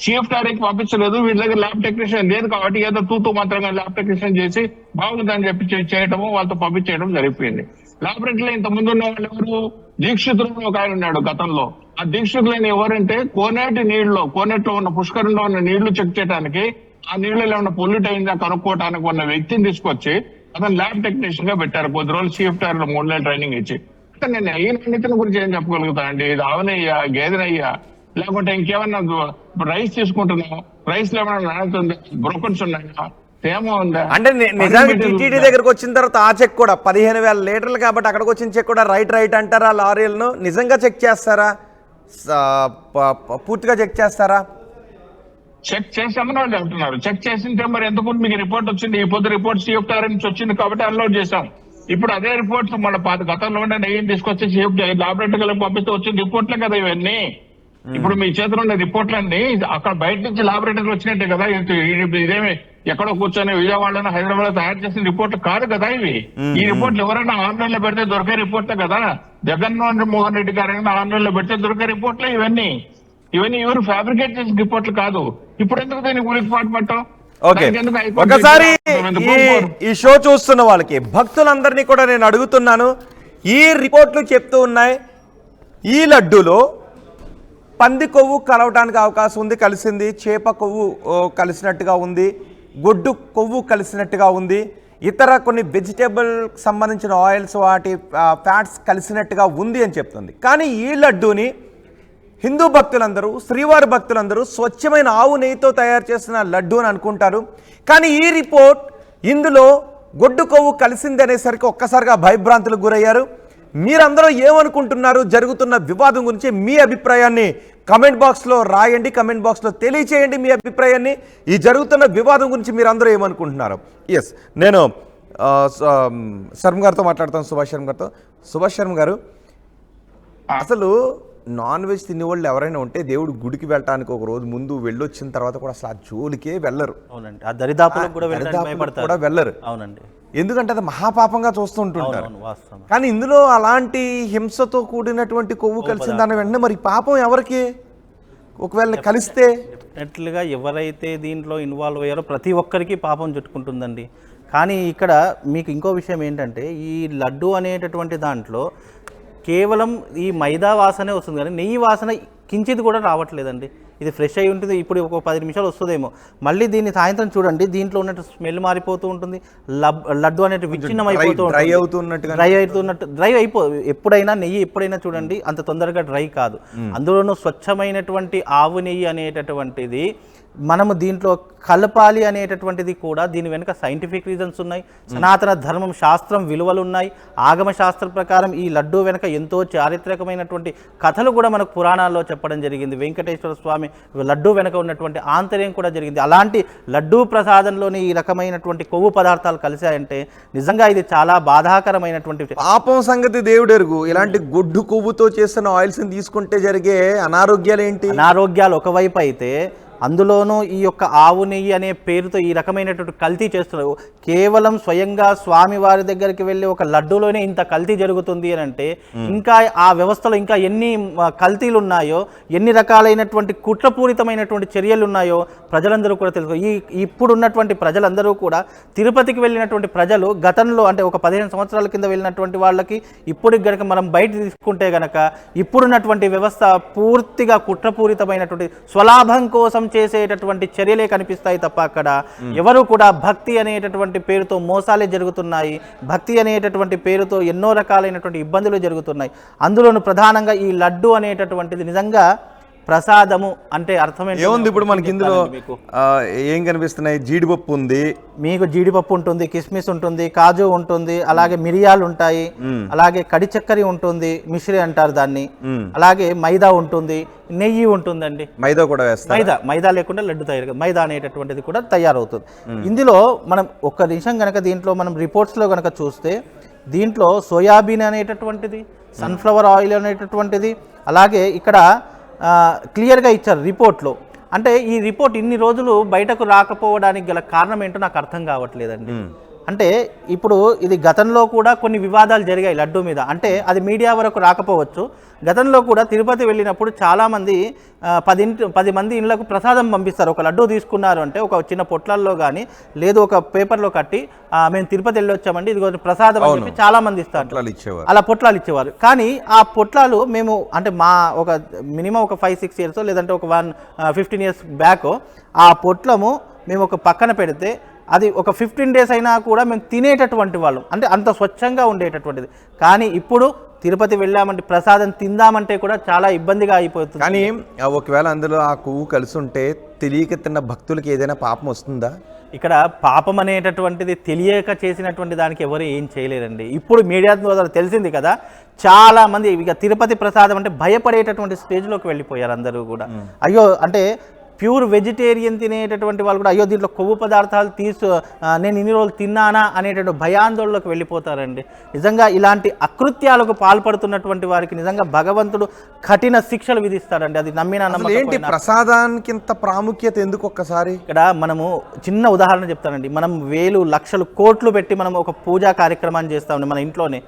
Speaker 2: సిఎఫ్టీఆర్ఐకి పంపించలేదు, వీళ్ళ దగ్గర ల్యాబ్ టెక్నీషియన్ లేదు కాబట్టి ఏదో తూతూ మాత్రంగా ల్యాబ్ టెక్నీషియన్ చేసి బాగుందని చెప్పి చేయటము, వాళ్ళతో పంపించేయడం జరిగిపోయింది. ల్యాబొరేటరీలో ఇంత ముందు ఉన్న వాళ్ళు ఎవరు, దీక్షితులు ఒక ఆయన ఉన్నాడు గతంలో. ఆ దీక్షితులైన ఎవరంటే కోనేట్లో ఉన్న పుష్కరంలో ఉన్న నీళ్లు చెక్ చేయడానికి, ఆ నీళ్ళలో ఉన్న పొల్యూట్ అయిందా కనుక్కోవడానికి ఉన్న వ్యక్తిని తీసుకొచ్చి అతను ల్యాబ్ టెక్నీషియన్ గా పెట్టారు. కొద్ది రోజులు సిఎఫ్టీఆర్ లో 3 నెలలు ట్రైనింగ్ ఇచ్చి. నేను ఈ నాణ్యతల గురించి ఏం చెప్పగలుగుతానండి, ఇది ఆవునయ్యా గేదెనయ్యా లేకుంటే ఇంకేమన్నా రైస్ తీసుకుంటున్నాం, రైస్ లో ఏమైనా నాణ్యత ఉందా, బ్రోకన్స్ ఉన్నాయా, తేమ ఉందా?
Speaker 1: అంటే నిజానికి టీటీడీ దగ్గరకు వచ్చిన తర్వాత ఆ చెక్ కూడా 15,000 లీటర్లు కాబట్టి అక్కడికి వచ్చిన చెక్ కూడా రైట్ అంటారా? లారీలను నిజంగా చెక్ చేస్తారా, పూర్తిగా చెక్ చేస్తారా?
Speaker 2: చెక్ చేసామని వాళ్ళు అంటున్నారు. చెక్ చేసింటే మరి ఎందుకు మీకు రిపోర్ట్ వచ్చింది, ఈ పొద్దు రిపోర్ట్ సిఎఫ్టీఆర్ నుంచి వచ్చింది కాబట్టి అన్లోడ్ చేశాం. ఇప్పుడు అదే రిపోర్ట్స్ మన గతంలో ఉండే నెయ్యిని తీసుకొచ్చి ల్యాబొరేటరీలకు పంపిస్తే వచ్చిన రిపోర్ట్లే కదా ఇవన్నీ. ఇప్పుడు మీ చేతిలో ఉన్న రిపోర్ట్లన్నీ అక్కడ బయట నుంచి ల్యాబొరేటరీలు వచ్చినట్టే కదా. ఇదేమి ఎక్కడో కూర్చొని విజయవాడలో హైదరాబాద్ తయారు చేసిన రిపోర్ట్లు కాదు కదా ఇవి. ఈ రిపోర్ట్లు ఎవరైనా ఆన్లైన్ లో పెడితే దొరికే రిపోర్ట్లే కదా. జగన్మోహన్ రెడ్డి గారు ఆన్లైన్ లో పెడితే దొరికే రిపోర్ట్లే ఇవన్నీ. ఎవరు ఫ్యాబ్రికేట్ చేసిన రిపోర్ట్లు కాదు. ఇప్పుడు ఎందుకు దీన్ని గురించి పట్టం?
Speaker 1: ఒకసారి ఈ షో చూస్తున్న వాళ్ళకి భక్తులందరినీ కూడా నేను అడుగుతున్నాను, ఈ రిపోర్ట్లు చెప్తూ ఉన్నాయి ఈ లడ్డూలో పంది కొవ్వు కలవడానికి అవకాశం ఉంది, కలిసింది, చేప కొవ్వు కలిసినట్టుగా ఉంది, గొడ్డు కొవ్వు కలిసినట్టుగా ఉంది, ఇతర కొన్ని వెజిటేబుల్ సంబంధించిన ఆయిల్స్ వాటి ఫ్యాట్స్ కలిసినట్టుగా ఉంది అని చెప్తుంది. కానీ ఈ లడ్డూని హిందూ భక్తులందరూ, శ్రీవారి భక్తులందరూ స్వచ్ఛమైన ఆవు నెయ్యితో తయారు చేసిన లడ్డూ అని అనుకుంటారు. కానీ ఈ రిపోర్ట్ ఇందులో గొడ్డు కొవ్వు కలిసింది అనేసరికి ఒక్కసారిగా భయభ్రాంతులకు గురయ్యారు. మీరందరూ ఏమనుకుంటున్నారు? జరుగుతున్న వివాదం గురించి మీ అభిప్రాయాన్ని కమెంట్ బాక్స్లో రాయండి, కమెంట్ బాక్స్లో తెలియచేయండి మీ అభిప్రాయాన్ని. ఈ జరుగుతున్న వివాదం గురించి మీరందరూ ఏమనుకుంటున్నారు? ఎస్, నేను శర్మ గారితో మాట్లాడతాను, సుభాష్ శర్మ గారితో. సుభాష్ శర్మ గారు, అసలు నాన్ వెజ్ తినేవాళ్ళు ఎవరైనా ఉంటే దేవుడు గుడికి వెళ్ళటానికి ఒక రోజు ముందు వెళ్ళొచ్చిన తర్వాత కూడా అసలు ఆ జోలికే వెళ్ళరు.
Speaker 3: అవునండి, ఆ దరిదాపులకు కూడా
Speaker 1: వెళ్ళరు.
Speaker 3: అవునండి,
Speaker 1: ఎందుకంటే అది మహాపాపంగా చూస్తూ ఉంటుంటారు.
Speaker 3: వాస్తవం.
Speaker 1: కానీ ఇందులో అలాంటి హింసతో కూడినటువంటి కొవ్వు కలిసిందని వెంటనే మరి పాపం ఎవరికి? ఒకవేళ కలిస్తే
Speaker 3: డెఫినెట్లుగా ఎవరైతే దీంట్లో ఇన్వాల్వ్ అయ్యారో ప్రతి ఒక్కరికి పాపం చుట్టుకుంటుందండి. కానీ ఇక్కడ మీకు ఇంకో విషయం ఏంటంటే, ఈ లడ్డు అనేటటువంటి దాంట్లో కేవలం ఈ మైదా వాసనే వస్తుంది కానీ నెయ్యి వాసన కించిది కూడా రావట్లేదండి. ఇది ఫ్రెష్ అయి ఉంటుంది, ఇప్పుడు ఒక 10 నిమిషాలు వస్తుందేమో. మళ్ళీ దీన్ని సాయంత్రం చూడండి, దీంట్లో ఉన్నట్టు స్మెల్ మారిపోతూ ఉంటుంది. లడ్డు అనేది విచ్ఛిన్నం అయిపోతూ ఉంటుంది, డ్రై ఎప్పుడైనా నెయ్యి ఎప్పుడైనా చూడండి అంత తొందరగా డ్రై కాదు. అందులోనూ స్వచ్ఛమైనటువంటి ఆవు నెయ్యి అనేటటువంటిది మనము దీంట్లో కలపాలి అనేటటువంటిది కూడా దీని వెనుక సైంటిఫిక్ రీజన్స్ ఉన్నాయి. సనాతన ధర్మం, శాస్త్రం విలువలు ఉన్నాయి. ఆగమ శాస్త్ర ప్రకారం ఈ లడ్డు వెనుక ఎంతో చారిత్రకమైనటువంటి కథలు కూడా మనకు పురాణాల్లో చెప్పడం జరిగింది. వెంకటేశ్వర స్వామి లడ్డు వెనుక ఉన్నటువంటి ఆంతర్యం కూడా జరిగింది. అలాంటి లడ్డూ ప్రసాదంలోని ఈ రకమైనటువంటి కొవ్వు పదార్థాలు కలిశాయంటే నిజంగా ఇది చాలా బాధాకరమైనటువంటి
Speaker 1: పాపం సంగతి దేవుడెరుగు. ఇలాంటి గొడ్డు కొవ్వుతో చేసిన ఆయిల్స్ తీసుకుంటే జరిగే అనారోగ్యాలు ఏంటి?
Speaker 3: అనారోగ్యాలు ఒకవైపు అయితే, అందులోనూ ఈ యొక్క ఆవు నెయ్యి అనే పేరుతో ఈ రకమైనటువంటి కల్తీ చేస్తున్నారు. కేవలం స్వయంగా స్వామివారి దగ్గరికి వెళ్ళి ఒక లడ్డూలోనే ఇంత కల్తీ జరుగుతుంది అని అంటే ఇంకా ఆ వ్యవస్థలో ఇంకా ఎన్ని కల్తీలు ఉన్నాయో, ఎన్ని రకాలైనటువంటి కుట్రపూరితమైనటువంటి చర్యలు ఉన్నాయో ప్రజలందరూ కూడా తెలుసు. ఇప్పుడున్నటువంటి ప్రజలందరూ కూడా తిరుపతికి వెళ్ళినటువంటి ప్రజలు గతంలో అంటే ఒక 15 సంవత్సరాల కింద వెళ్ళినటువంటి వాళ్ళకి ఇప్పటికి గనక మనం బయట తీసుకుంటే గనక ఇప్పుడున్నటువంటి వ్యవస్థ పూర్తిగా కుట్రపూరితమైనటువంటి స్వలాభం కోసం చేసేటటువంటి చర్యలే కనిపిస్తాయి తప్ప అక్కడ ఎవరు కూడా భక్తి అనేటటువంటి పేరుతో మోసాలే జరుగుతున్నాయి. భక్తి అనేటటువంటి పేరుతో ఎన్నో రకాలైనటువంటి ఇబ్బందులు జరుగుతున్నాయి. అందులోనూ ప్రధానంగా ఈ లడ్డు అనేటటువంటిది నిజంగా ప్రసాదము అంటే అర్థం
Speaker 1: ఏముంది? ఇప్పుడు మనకి ఇందులో ఏం కనిపిస్తున్నాయి? జీడిపప్పు ఉంది,
Speaker 3: మీకు జీడిపప్పు ఉంటుంది, కిస్మిస్ ఉంటుంది, కాజు ఉంటుంది, అలాగే మిరియాలు ఉంటాయి, అలాగే కడి చక్కెర ఉంటుంది, మిశ్రీ అంటారు దాన్ని, అలాగే మైదా ఉంటుంది, నెయ్యి ఉంటుందండి.
Speaker 1: మైదా కూడా వేస్తారు.
Speaker 3: మైదా లేకుండా లడ్డు తయారు, మైదా అనేటటువంటిది కూడా తయారవుతుంది. ఇందులో మనం ఒక్క నిమిషం కనుక దీంట్లో మనం రిపోర్ట్స్లో కనుక చూస్తే దీంట్లో సోయాబీన్ అనేటటువంటిది, సన్ఫ్లవర్ ఆయిల్ అనేటటువంటిది, అలాగే ఇక్కడ క్లియర్గా ఇచ్చారు రిపోర్ట్లో. అంటే ఈ రిపోర్ట్ ఇన్ని రోజులు బయటకు రాకపోవడానికి గల కారణం ఏంటో నాకు అర్థం కావట్లేదండి. అంటే ఇప్పుడు ఇది గతంలో కూడా కొన్ని వివాదాలు జరిగాయి లడ్డు మీద. అంటే అది మీడియా వరకు రాకపోవచ్చు. గతంలో కూడా తిరుపతి వెళ్ళినప్పుడు చాలామంది 10 మంది ఇళ్లకు ప్రసాదం పంపిస్తారు. ఒక లడ్డు తీసుకున్నారు అంటే ఒక చిన్న పొట్లాల్లో కానీ లేదు ఒక పేపర్లో కట్టి మేము తిరుపతి వెళ్ళి వచ్చామండి, ఇది ప్రసాదం అని చెప్పి చాలా మంది ఇస్తారు, అలా పొట్లాలు ఇచ్చేవారు. కానీ ఆ పొట్లాలు మేము అంటే మా ఒక మినిమం ఒక 5-6 ఇయర్స్ లేదంటే ఒక 15 ఇయర్స్ బ్యాక్ ఆ పొట్లము మేము ఒక పక్కన పెడితే అది ఒక 15 డేస్ అయినా కూడా మేము తినేటటువంటి వాళ్ళం, అంటే అంత స్వచ్ఛంగా ఉండేటటువంటిది. కానీ ఇప్పుడు తిరుపతి వెళ్ళామంటే ప్రసాదం తిందామంటే కూడా చాలా ఇబ్బందిగా అయిపోతుంది.
Speaker 1: కానీ ఒకవేళ అందులో ఆ కొవ్వు కలిసి ఉంటే తెలియక తిన్న భక్తులకి ఏదైనా పాపం వస్తుందా?
Speaker 3: ఇక్కడ పాపం అనేటటువంటిది తెలియక చేసినటువంటి దానికి ఎవరు ఏం చేయలేరండి. ఇప్పుడు మీడియా ద్వారా తెలిసింది కదా, చాలా మంది ఇక తిరుపతి ప్రసాదం అంటే భయపడేటటువంటి స్టేజ్లోకి వెళ్ళిపోయారు అందరూ కూడా. అయ్యో అంటే ప్యూర్ వెజిటేరియన్ తినేటటువంటి వాళ్ళు కూడా అయ్యో దీంట్లో కొవ్వు పదార్థాలు నేను ఇన్ని రోజులు తిన్నానా అనేటువంటి భయాందోళనలోకి వెళ్ళిపోతారండి. నిజంగా ఇలాంటి అకృత్యాలకు పాల్పడుతున్నటువంటి వారికి నిజంగా భగవంతుడు కఠిన శిక్షలు విధిస్తాడండి. అది నమ్మినా
Speaker 1: నమ్మకం. ప్రసాదానికి ఇంత ప్రాముఖ్యత ఎందుకు? ఒక్కసారి
Speaker 3: ఇక్కడ మనము చిన్న ఉదాహరణ చెప్తానండి. మనం వేలు లక్షలు కోట్లు పెట్టి మనం ఒక పూజా కార్యక్రమాన్ని చేస్తామండి మన ఇంట్లోనే.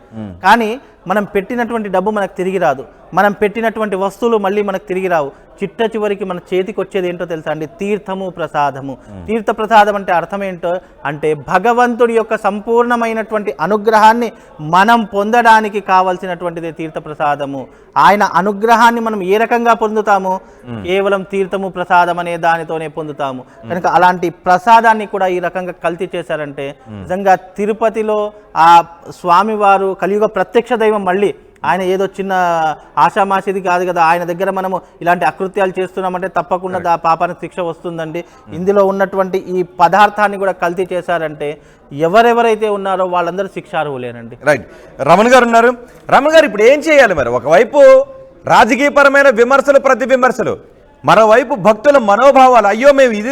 Speaker 3: కానీ మనం పెట్టినటువంటి డబ్బు మనకు తిరిగి రాదు, మనం పెట్టినటువంటి వస్తువులు మళ్ళీ మనకు తిరిగి రావు. చిట్ట చివరికి మన చేతికి వచ్చేది ఏంటో తెలుసా అండి? తీర్థము ప్రసాదము. తీర్థ ప్రసాదం అంటే అర్థం ఏంటో అంటే భగవంతుడి యొక్క సంపూర్ణమైనటువంటి అనుగ్రహాన్ని మనం పొందడానికి కావలసినటువంటిదే తీర్థ ప్రసాదము. ఆయన అనుగ్రహాన్ని మనం ఏ రకంగా పొందుతాము? కేవలం తీర్థము ప్రసాదం అనే దానితోనే పొందుతాము. కనుక అలాంటి ప్రసాదాన్ని కూడా ఈ రకంగా కల్తీ చేశారంటే నిజంగా తిరుపతిలో ఆ స్వామివారు కలియుగ ప్రత్యక్ష దైవం. మళ్ళీ ఆయన ఏదో చిన్న ఆషామాషిది కాదు కదా. ఆయన దగ్గర మనము ఇలాంటి అకృత్యాలు చేస్తున్నామంటే తప్పకుండా ఆ పాపానికి శిక్ష వస్తుందండి. ఇందులో ఉన్నటువంటి ఈ పదార్థాన్ని కూడా కల్తీ చేశారంటే ఎవరెవరైతే ఉన్నారో వాళ్ళందరూ శిక్షార్హులేనండి.
Speaker 1: రైట్. రమణ్ గారు ఉన్నారు. రమణ్ గారు, ఇప్పుడు ఏం చేయాలి మరి? ఒకవైపు రాజకీయపరమైన విమర్శలు, ప్రతి విమర్శలు, మరోవైపు భక్తుల మనోభావాలు, అయ్యో మేము ఇది